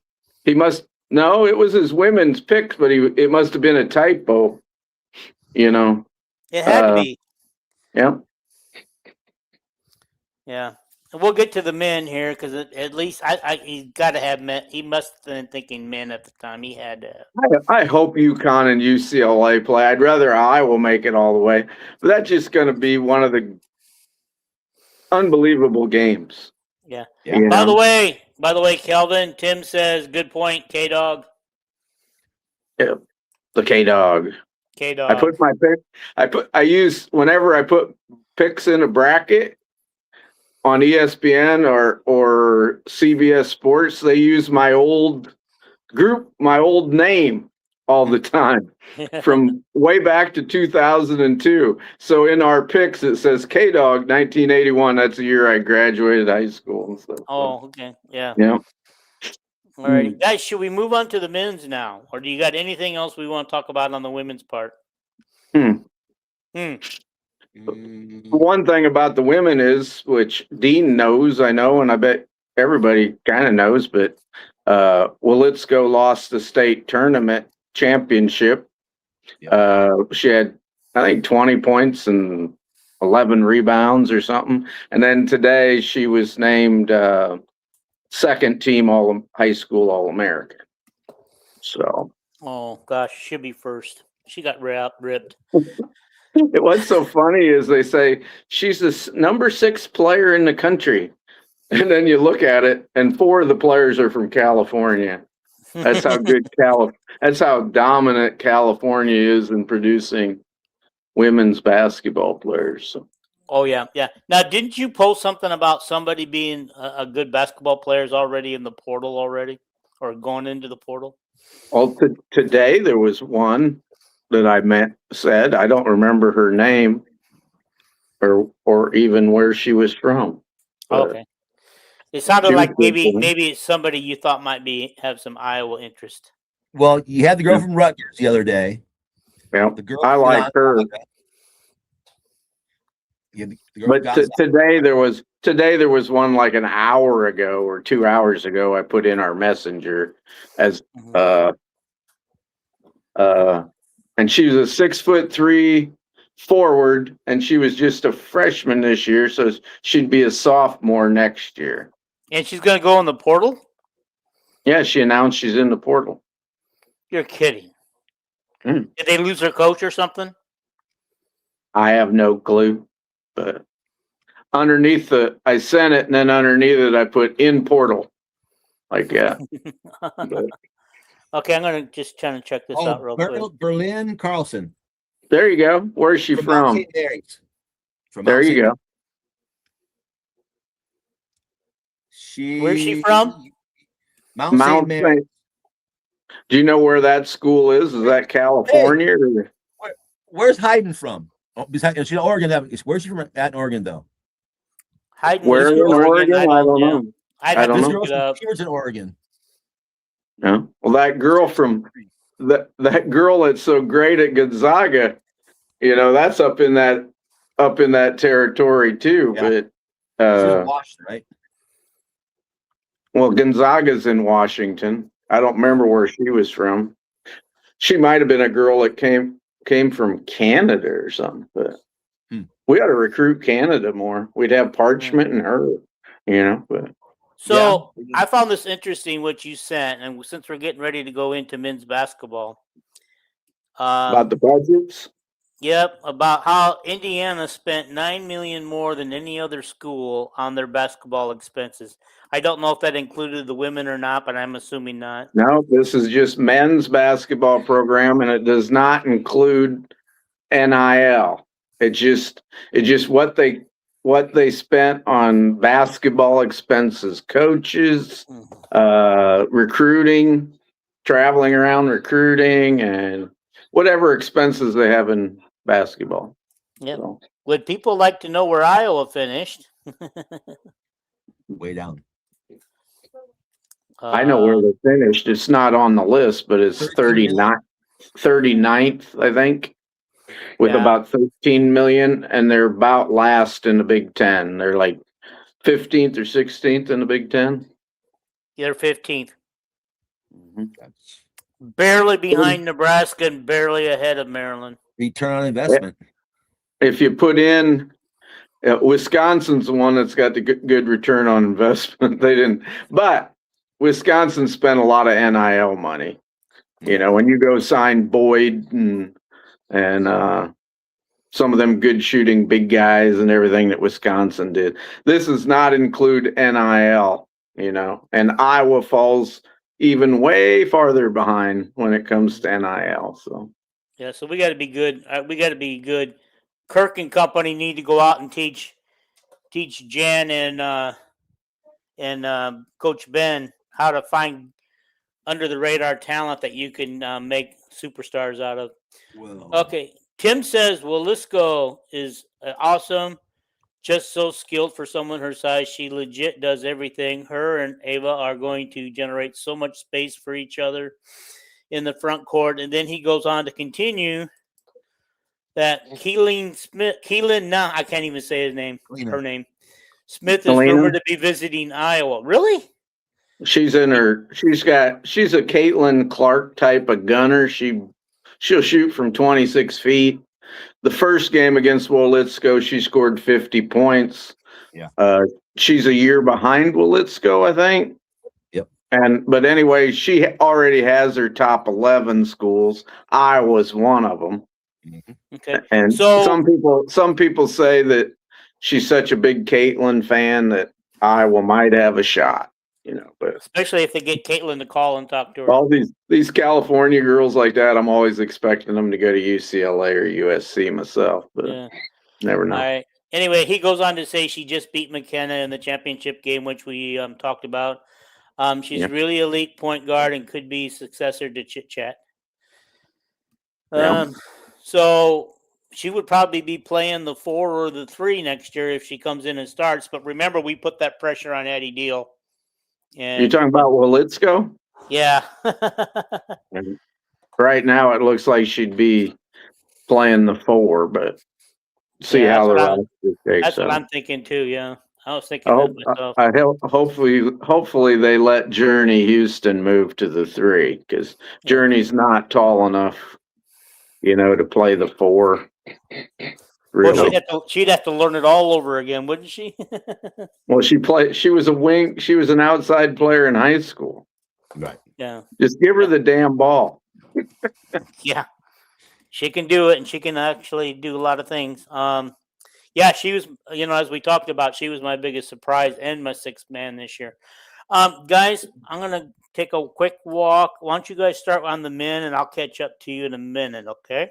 No, it was his women's pick, but it must have been a typo. You know, it had to be. Yeah. Yeah. We'll get to the men here because at least he's got to have men. He must have been thinking men at the time. He had to. I hope UConn and UCLA play. I'd rather Iowa make it all the way, but that's just going to be one of the unbelievable games. Yeah. You By know? the way, Kelvin, Tim says, good point, K-Dog. Yeah, the K-Dog. K-Dog. I put my pick. I use whenever I put picks in a bracket on ESPN or CBS Sports, they use my old name all the time from way back to 2002. So in our picks, it says K-Dog 1981. That's the year I graduated high school and stuff. Oh, okay. Yeah. Yeah. All right. Guys, should we move on to the men's now? Or do you got anything else we want to talk about on the women's part? One thing about the women is, which Dean knows, I know, and I bet everybody kind of knows, but Willitsko lost the state tournament championship. She had, I think, 20 points and 11 rebounds or something. And then today she was named second team high school All-American. So. Oh, gosh, she'll be first. She got ripped. What's so funny is they say she's the number 6 player in the country. And then you look at it, and 4 of the players are from California. That's how good that's how dominant California is in producing women's basketball players. So. Oh, yeah. Now, didn't you post something about somebody being a good basketball players already in the portal already or going into the portal? Well, today there was one that I said, I don't remember her name or even where she was from. Okay. It sounded like maybe it's somebody you thought might have some Iowa interest. Well, you had the girl from Rutgers the other day. Yeah, the girl I like her. But today there was one like an hour ago or 2 hours ago. I put in our messenger as and she was a 6'3" forward, and she was just a freshman this year, so she'd be a sophomore next year. And she's going to go in the portal? Yeah, she announced she's in the portal. You're kidding. Did they lose their coach or something? I have no clue, but underneath I sent it, and then underneath it, I put in portal. Like, yeah. Okay, I'm going to just try to check this out real quick. Berlin Carlson. There you go. Where's she from? St. Mary's. There you go. Where's she from? Mount St. Mary's. Do you know where that school is? Is that California? Hey, where's Hayden from? Oh, besides, she's in Oregon. Where's she from at Oregon, though? Hayden, where in Oregon? I don't know. I don't know. She was in Oregon. Yeah. Well, that girl from that girl that's so great at Gonzaga, that's up in that territory too. Yeah. But she's in Washington, right? Well, Gonzaga's in Washington. I don't remember where she was from. She might have been a girl that came from Canada or something. But we ought to recruit Canada more. We'd have Parchment and her, But So Yeah. I found this interesting what you sent, and since we're getting ready to go into men's basketball, About the budgets. yep, about how Indiana spent $9 million more than any other school on their basketball expenses. I don't know if that included the women or not, but I'm assuming not. No, this is just men's basketball program, and it does not include NIL. It's just what they spent on basketball expenses, coaches, recruiting, traveling around recruiting, and whatever expenses they have in basketball. Yep. So, Would people like to know where Iowa finished? Way down. I know where they finished. It's not on the list, but it's 39th, I think, with Yeah. about 13 million, and they're about last in the Big Ten. They're like 15th or 16th in the Big Ten. They're 15th. That's Barely behind Nebraska and barely ahead of Maryland. return on investment. If you put in Wisconsin's the one that's got the good return on investment. They didn't, but Wisconsin spent a lot of NIL money. You know, when you go sign Boyd and some of them good shooting big guys and everything that Wisconsin did. This does not include NIL, you know, and Iowa falls even way farther behind when it comes to NIL. So Yeah, so we got to be good. We got to be good. Kirk and company need to go out and teach Jan and Coach Ben how to find under the radar talent that you can make superstars out of. Well, Okay, Tim says, "Well, Lisco is awesome, just so skilled for someone her size. She legit does everything. Her and Ava are going to generate so much space for each other in the front court." And then he goes on to continue that Keelan, no, I can't even say his name, her name. Smith is Helena? rumored to be visiting Iowa. Really? she's a Caitlin Clark type of gunner. She'll shoot from 26 feet. The first game against Wolitsko, she scored 50 points. Yeah. She's a year behind Wolitsko, I think. Yep. But anyway, she already has her top 11 schools. Iowa's one of them. Okay. And So some people say that she's such a big Caitlin fan that Iowa might have a shot, you know, but especially if they get Caitlin to call and talk to her. all these California girls like that, I'm always expecting them to go to UCLA or USC myself, but Yeah. never know. All right. Anyway, he goes on to say she just beat McKenna in the championship game, which we talked about. She's Yeah. really elite point guard and could be successor to Chit Chat. Yeah. So she would probably be playing the 4 or the 3 next year if she comes in and starts. But remember, we put that pressure on Eddie Deal. And You're talking about Wolitsko? yeah. And right now it looks like she'd be playing the 4, but see Yeah, how the that's what roster shakes That's what out. I'm thinking too. Yeah, I was thinking that myself. Hopefully they let Journey Houston move to the 3 because Journey's not tall enough, you know, to play the 4. Well, Really. she'd have to learn it all over again, wouldn't she? Well, she was a wing. She was an outside player in high school. right. Yeah, Just give her the damn ball. yeah, she can do it, and she can actually do a lot of things. Yeah, she was. You know, as we talked about, she was my biggest surprise and my 6th man this year. Guys, I'm gonna take a quick walk. Why don't you guys start on the men, and I'll catch up to you in a minute. Okay.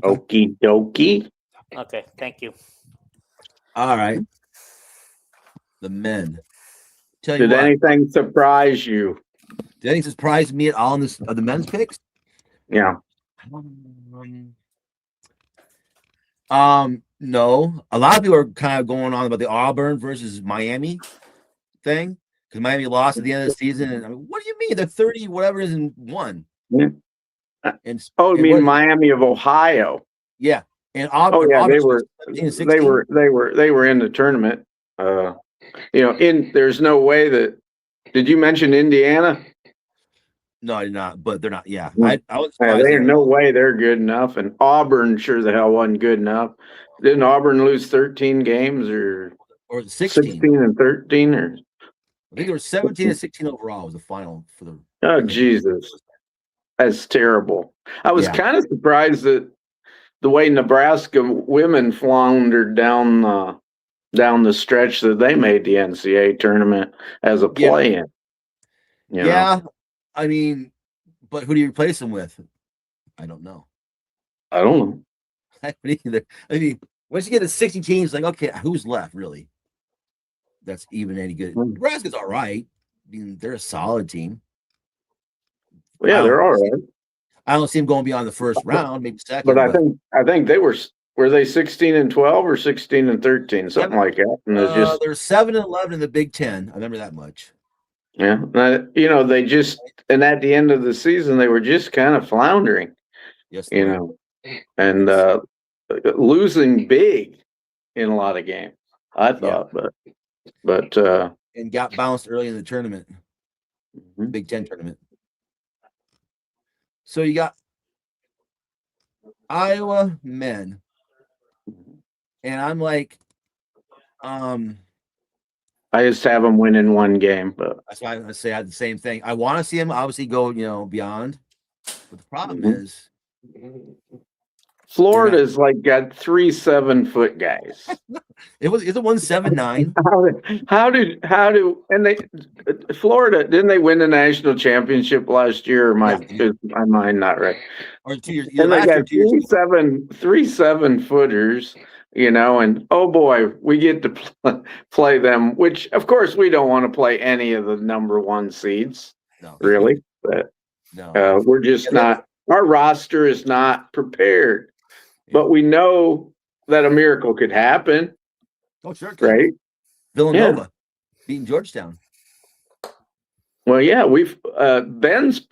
Okie dokie. Okay. Thank you. All right. The men. Tell you Did what, anything surprise you? did anything surprise me at all in this the men's picks? Yeah. No. A lot of people are kind of going on about the Auburn versus Miami thing because Miami lost at the end of the season. And I mean, what do you mean? They're 30 whatever it is and won. Yeah. And Oh, you and mean what- Miami of Ohio? Yeah. And Auburn, Oh yeah, Auburn they were 17 and 16. they were in the tournament. You know, there's no way that. Did you mention Indiana? No, I did not, but they're not. Yeah. Hmm. I was Yeah, surprised. there's no way they're good enough, and Auburn sure the hell wasn't good enough. Didn't Auburn lose 13 games or or 16. 16 and 13 or I think there was 17 and 16 overall was the final for the. Oh, Jesus. That's terrible. I was Yeah. kind of surprised that the way Nebraska women floundered down the stretch that they made the NCAA tournament as a play-in. You know? I mean, but who do you replace them with? I don't know. I don't know. I don't either. I mean, once you get to 60 teams, like, okay, who's left really? That's even any good. Nebraska's all right. I mean, they're a solid team. Yeah, they're all right. I don't see them going beyond the first round, maybe second. But I think they were they 16 and 12 or 16 and 13, something like that. And it's just they're 7 and 11 in the Big Ten. I remember that much. Yeah, you know, they just and at the end of the season they were just kind of floundering. Yes, you know, and losing big in a lot of games. I thought, but and got bounced early in the tournament, Big Ten tournament. So you got Iowa men, and I'm like, I just have them winning one game, but that's why I say I had the same thing. I want to see him obviously go, beyond, but the problem is Florida's like got 3 7-foot guys. Is it 179? How do and they Florida didn't they win the national championship last year? Or is my mind not right? Or 2 years? And they got 3 7-footers, and oh boy, we get to play them. Which of course we don't want to play any of the number 1 seeds, really. But no, we're just not. Our roster is not prepared. But we know that a miracle could happen. Oh, sure. Right? Villanova beating Georgetown. Well, yeah, we've Ben's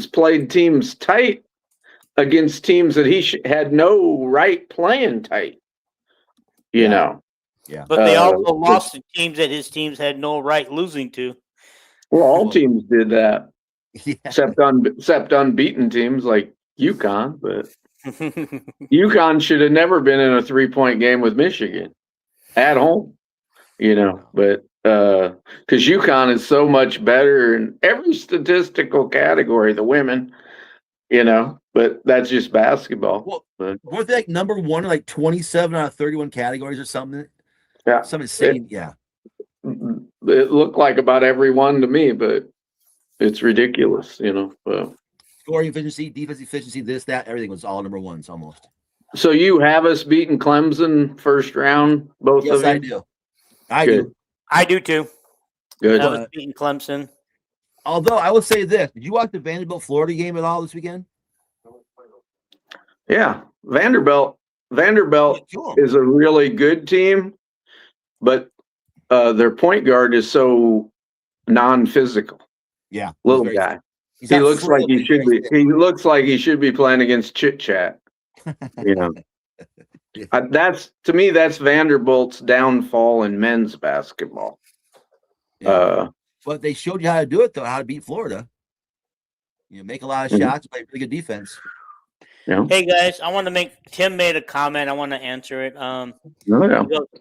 played teams tight against teams that he had no right playing tight. You know. Yeah. But they also lost to teams that his teams had no right losing to. Well, all teams did that. Yeah. Except unbeaten teams like UConn, but UConn should have never been in a 3-point game with Michigan at home, but because UConn is so much better in every statistical category, the women, but that's just basketball. Well, weren't they like number 1 in like 27 out of 31 categories or something? Yeah. Something saying, It looked like about every one to me, but it's ridiculous, Scoring efficiency, defense efficiency, this, that, everything was all number 1s almost. So you have us beating Clemson first round, both of you? I do. I do. I do too. Good. I was beating Clemson. Although I will say this, did you watch the Vanderbilt Florida game at all this weekend? Yeah, Vanderbilt is a really good team, but their point guard is so non-physical. Yeah, little guy. He looks like he should be. He looks like he should be playing against Chit Chat. That's to me. That's Vanderbilt's downfall in men's basketball. Yeah. But they showed you how to do it, though. How to beat Florida. Make a lot of shots, play really good defense. Yeah. Hey guys, Tim made a comment. I want to answer it.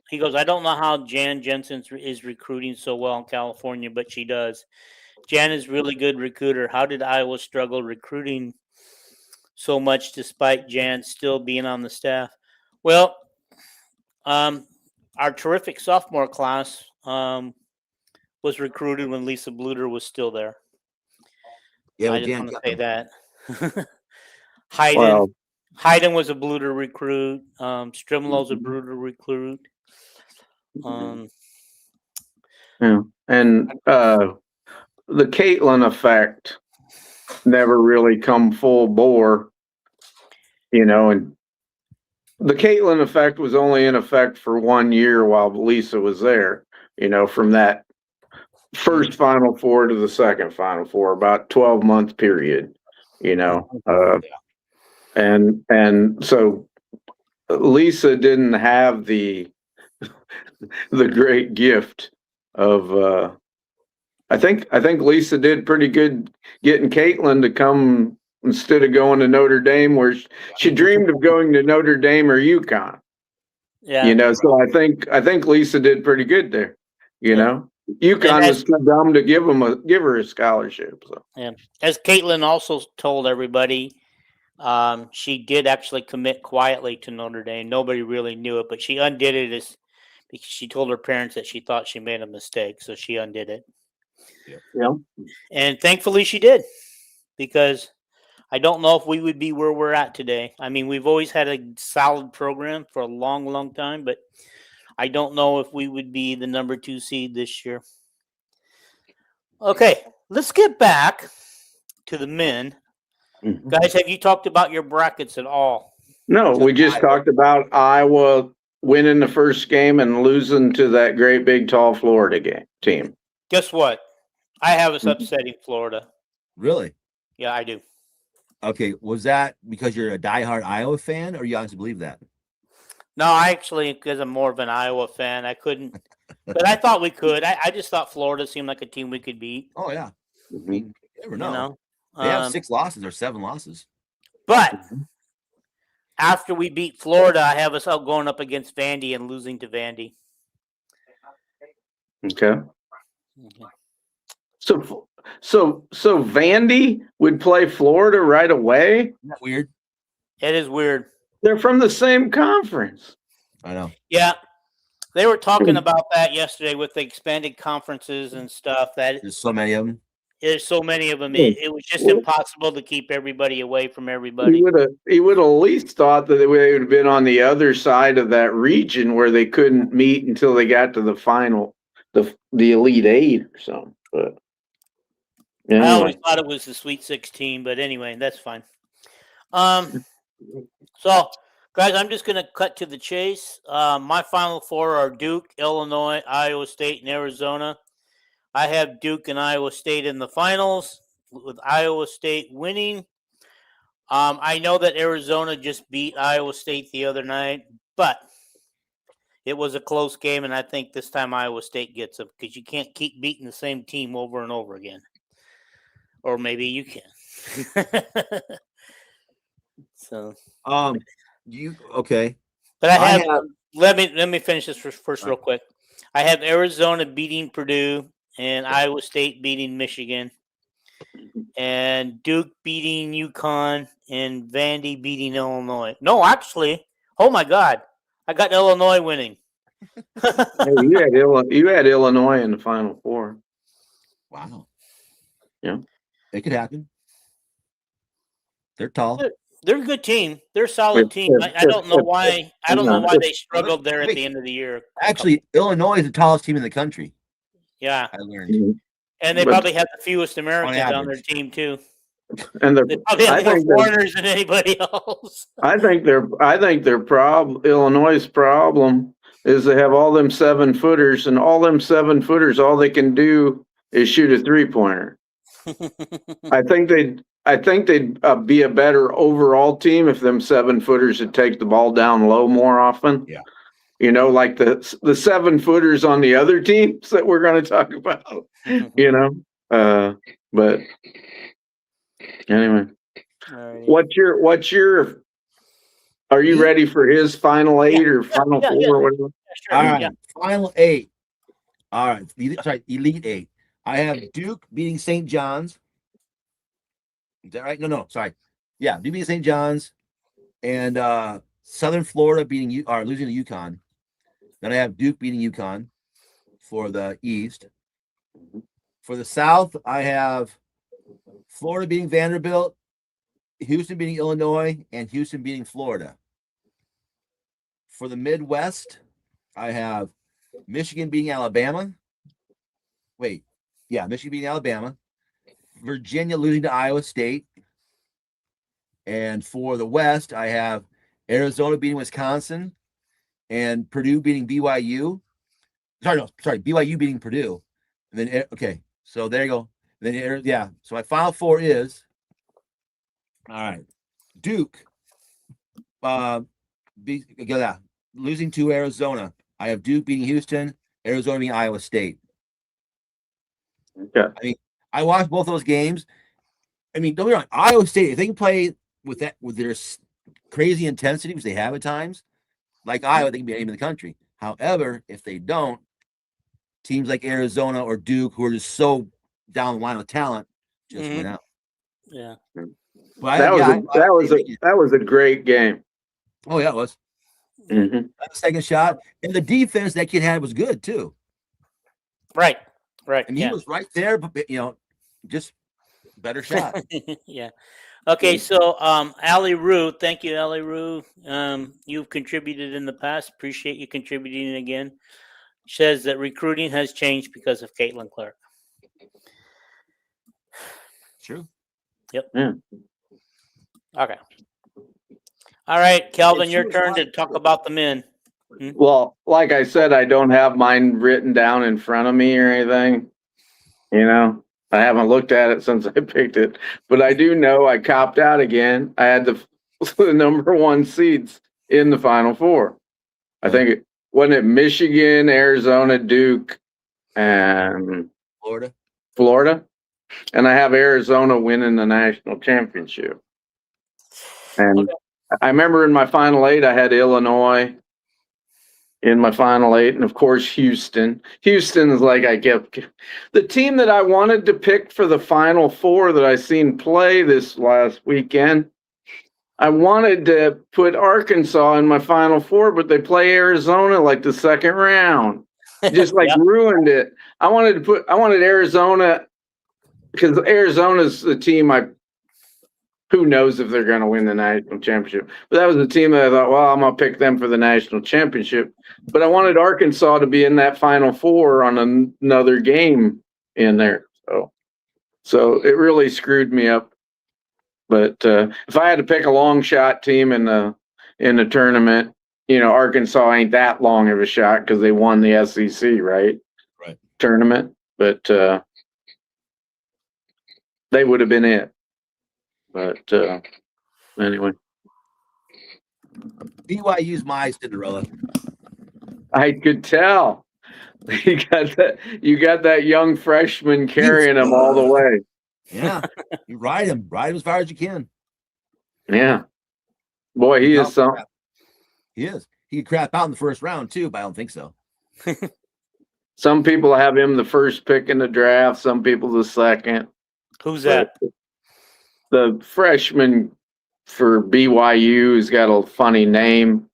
He goes, I don't know how Jan Jensen is recruiting so well in California, but she does. Jan is really good recruiter. How did Iowa struggle recruiting so much despite Jan still being on the staff? Well, our terrific sophomore class was recruited when Lisa Bluter was still there. Yeah, I just want to say that. Hayden was a Bluter recruit. Strimlow's a Bluter recruit. And the Caitlin effect never really come full bore, and the Caitlin effect was only in effect for 1 year while Lisa was there, from that first Final Four to the second Final Four, about 12-month period, and so Lisa didn't have the great gift of I think Lisa did pretty good getting Caitlin to come instead of going to Notre Dame, where she dreamed of going to Notre Dame or UConn. Yeah. So I think Lisa did pretty good there, UConn was too dumb to give her a scholarship. So. Yeah. As Caitlin also told everybody, she did actually commit quietly to Notre Dame. Nobody really knew it, but she undid it because she told her parents that she thought she made a mistake, so she undid it. Yeah. And thankfully she did, because I don't know if we would be where we're at today. I mean, we've always had a solid program for a long, long time, but I don't know if we would be the number 2 seed this year. Okay, let's get back to the men. Mm-hmm. Guys, have you talked about your brackets at all? No, we just talked about Iowa winning the first game and losing to that great big tall Florida team. Guess what? I have us upsetting Florida. Really? Yeah, I do. Okay, was that because you're a diehard Iowa fan, or you honestly believe that? No, I actually, because I'm more of an Iowa fan, I couldn't. But I thought we could. I just thought Florida seemed like a team we could beat. Oh, yeah. I mean, you never know. You know? They have 6 losses or 7 losses. But after we beat Florida, I have us out going up against Vandy and losing to Vandy. Okay. So Vandy would play Florida right away? Isn't that weird? It is weird. They're from the same conference. I know. Yeah. They were talking about that yesterday with the expanded conferences and stuff. That There's so many of them. There's so many of them. It was just impossible to keep everybody away from everybody. He would have at least thought that they would have been on the other side of that region where they couldn't meet until they got to the final, the Elite Eight or something. But anyway. I always thought it was the Sweet 16, but anyway, that's fine. So, guys, I'm just going to cut to the chase. My Final Four are Duke, Illinois, Iowa State, and Arizona. I have Duke and Iowa State in the finals, with Iowa State winning. I know that Arizona just beat Iowa State the other night, but it was a close game, and I think this time Iowa State gets them, because you can't keep beating the same team over and over again. Or maybe you can. So, okay. But I have let me finish this first real quick. I have Arizona beating Purdue and Iowa State beating Michigan, and Duke beating UConn, and Vandy beating Illinois. No, actually, oh my God, I got Illinois winning. You had Illinois in the Final Four. Wow. Yeah, it could happen. They're tall. They're a good team. They're a solid team. I don't know why. I don't know why they struggled there at the end of the year. Actually, Illinois is the tallest team in the country. Yeah, I learned. And they probably have the fewest Americans on their team too. And they probably have more foreigners than anybody else. I think their problem, Illinois' problem, is they have all them 7-footers, and all them 7-footers, all they can do is shoot a 3-pointer. I think they'd be a better overall team if them 7-footers would take the ball down low more often. Yeah. You know, like the 7-footers on the other teams that we're going to talk about, you know, but anyway, right. what's your, are you ready for his final 8 or final 4 or whatever? Sure, all right. Final 8. All right. Elite 8. I have Duke beating St. John's. Is that right? No, sorry. Yeah, Duke beating St. John's, and Southern Florida losing to UConn. Then I have Duke beating UConn for the East. For the South, I have Florida beating Vanderbilt, Houston beating Illinois, and Houston beating Florida. For the Midwest, I have Michigan beating Alabama. Michigan beating Alabama. Virginia losing to Iowa State. And for the West, I have Arizona beating Wisconsin and Purdue beating BYU. BYU beating Purdue. And then, okay, so there you go. And then, so my Final Four is, all right, Duke losing to Arizona. I have Duke beating Houston, Arizona beating Iowa State. Okay. I mean, I watched both those games. I mean, don't be wrong. Iowa State, if they can play with their crazy intensity, which they have at times, like Iowa, they can be aiming in the country. However, if they don't, teams like Arizona or Duke, who are just so down the line with talent, just went out. Yeah. But that was a great game. Oh yeah, it was. Mm-hmm. Second shot, and the defense that kid had was good too. Right. And he was right there, but just better shot. Yeah. Okay, so Allie Rue, thank you, Allie Rue. You've contributed in the past. Appreciate you contributing again. Says that recruiting has changed because of Caitlin Clark. True. Yep. Yeah. Okay. All right, Calvin, your turn to talk about the men. Well, like I said, I don't have mine written down in front of me or anything. I haven't looked at it since I picked it, but I do know I copped out again. I had the number 1 seeds in the Final Four. I think wasn't it Michigan, Arizona, Duke, and Florida, and I have Arizona winning the national championship. And I remember in my Final 8, I had Illinois in my Final 8, and of course Houston. Houston is like the team that I wanted to pick for the Final Four that I seen play this last weekend. I wanted to put Arkansas in my Final Four, but they play Arizona like the second round. Just ruined it. I wanted Arizona because Arizona's the team who knows if they're going to win the national championship. But that was the team that I thought, well, I'm going to pick them for the national championship. But I wanted Arkansas to be in that Final Four on another game in there. So it really screwed me up. But if I had to pick a long shot team in the tournament, Arkansas ain't that long of a shot because they won the SEC, right? Tournament. But they would have been it. But anyway, BYU's my Cinderella. I could tell. You got that young freshman carrying him all the way. Yeah, you ride him as far as you can. Yeah, boy, he is something. He is. He could crap out in the first round too, but I don't think so. Some people have him the first pick in the draft. Some people the second. Who's that? The freshman for BYU has got a funny name,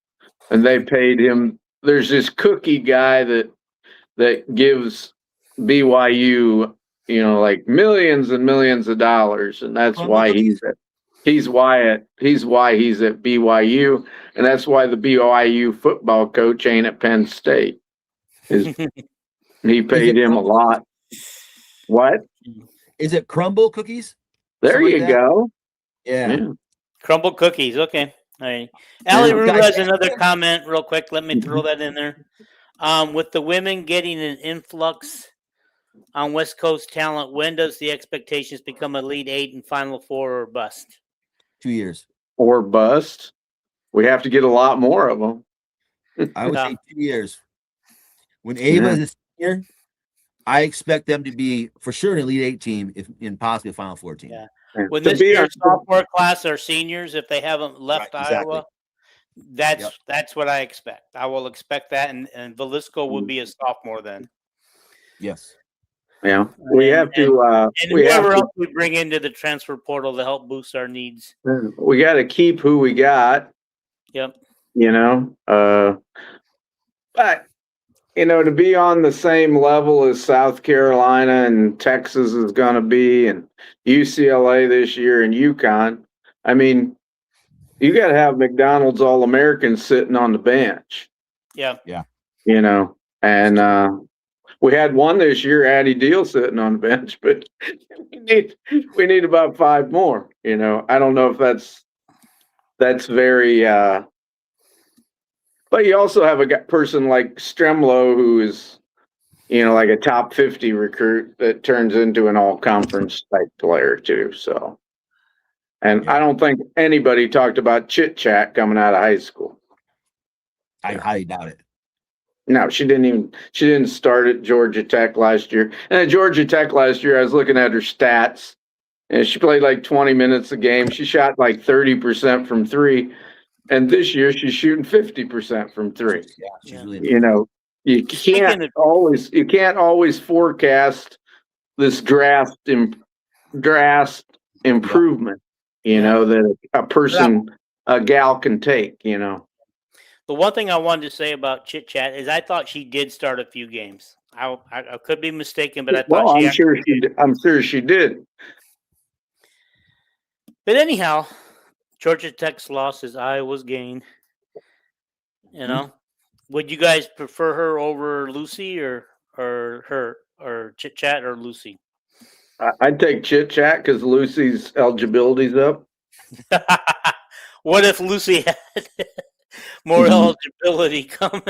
and they paid him. There's this cookie guy that gives BYU, like millions and millions of dollars, and that's why he's at BYU, and that's why the BYU football coach ain't at Penn State. He paid him a lot. What? Is it Crumble Cookies? There you go. Yeah. Crumble Cookies. Okay. All right. Allie Rue has another comment real quick. Let me throw that in there. With the women getting an influx on West Coast talent, when does the expectations become Elite 8 and Final Four or bust? 2 years. Or bust. We have to get a lot more of them. I would say 2 years. When Ava is a senior, I expect them to be for sure an Elite 8 team, if in possibly a Final Four team. Yeah. When this year's sophomore class are seniors, if they haven't left Iowa, that's what I expect. I will expect that, and Velisco will be a sophomore then. Yes. Yeah, we have to. And whoever else we bring into the transfer portal to help boost our needs. We got to keep who we got. Yep. But to be on the same level as South Carolina and Texas is going to be, and UCLA this year and UConn, I mean, you got to have McDonald's All-Americans sitting on the bench. Yeah. Yeah. And we had one this year, Addie Deal, sitting on the bench, but we need about 5 more. I don't know if that's very. But you also have a person like Stremlo who is, like a top 50 recruit that turns into an all-conference type player too. So, and I don't think anybody talked about Chit Chat coming out of high school. I highly doubt it. No, she didn't start at Georgia Tech last year. And at Georgia Tech last year, I was looking at her stats, and she played like 20 minutes a game. She shot like 30% from 3. And this year she's shooting 50% from 3. Yeah, she's really You can't always forecast this draft improvement, that a gal can take, The one thing I wanted to say about Chit Chat is I thought she did start a few games. I could be mistaken, but I thought I'm sure she did. But anyhow, Georgia Tech's loss is Iowa's gain. Would you guys prefer her over Lucy or Chit Chat or Lucy? I'd take Chit Chat because Lucy's eligibility's up. What if Lucy had more eligibility coming?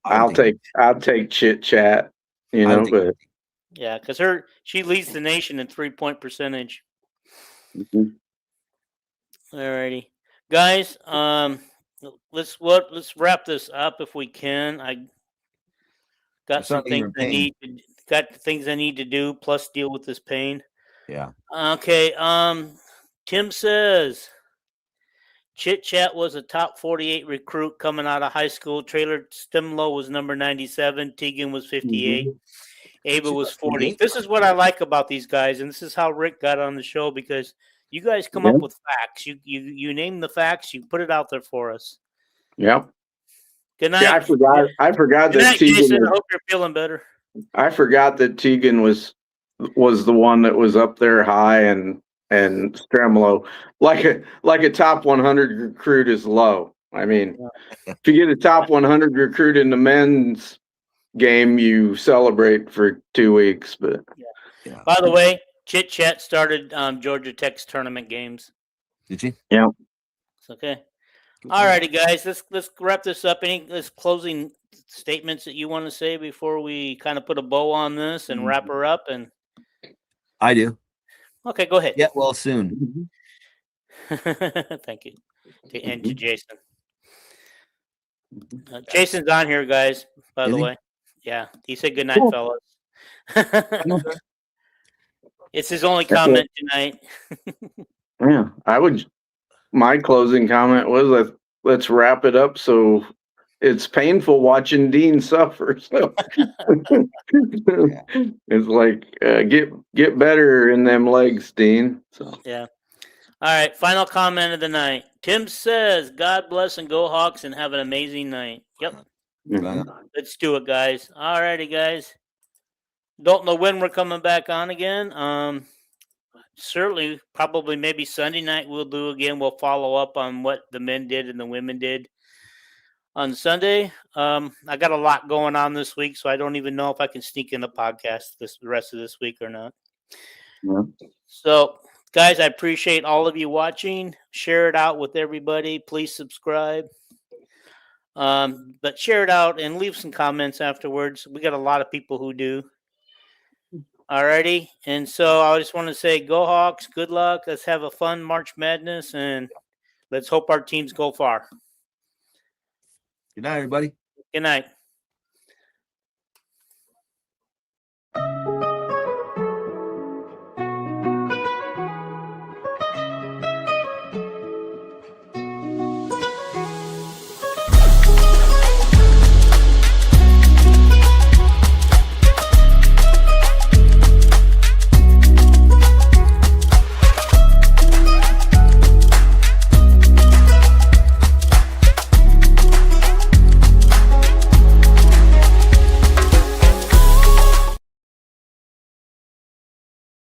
I'll take Chit Chat. But yeah, because she leads the nation in 3-point percentage. Mhm. Alrighty, guys. Let's wrap this up if we can. I got some things I need to do, plus deal with this pain. Yeah. Okay. Tim says Chit Chat was a top 48 recruit coming out of high school. Trailer Stimlow was number 97. Tegan was 58. Ava was 40. This is what I like about these guys, and this is how Rick got on the show, because you guys come up with facts. You name the facts. You put it out there for us. Yep. Good night. Yeah, I forgot Good that night, Tegan. Jason. I hope you're feeling better. I forgot that Tegan was the one that was up there high, and Stremlow, like a top 100 recruit is low. I mean, if you get a top 100 recruit in the men's game, you celebrate for 2 weeks. But Yeah. By the way, Chit Chat started Georgia Tech's tournament games. Did she? Yeah. It's okay. All righty, guys. Let's wrap this up. Any closing statements that you want to say before we kind of put a bow on this and wrap her up? And I do. okay, go ahead. Get well soon. Thank you. And to Jason. Jason's on here, guys, by the way. Yeah, he said good night, fellas. It's his only comment tonight. Yeah, my closing comment was let's wrap it up. So it's painful watching Dean suffer. So it's like get better in them legs, Dean. So yeah. All right, final comment of the night. Tim says, "God bless and go Hawks and have an amazing night." Yep. Let's do it, guys. All righty, guys. Don't know when we're coming back on again. Certainly, probably maybe Sunday night we'll do again. We'll follow up on what the men did and the women did on Sunday. I got a lot going on this week, so I don't even know if I can sneak in a podcast the rest of this week or not. Yeah. So, guys, I appreciate all of you watching. Share it out with everybody. Please subscribe. But share it out and leave some comments afterwards. We got a lot of people who do. Alrighty, and so I just want to say, go Hawks, good luck. Let's have a fun March Madness, and let's hope our teams go far. Good night, everybody. Good night.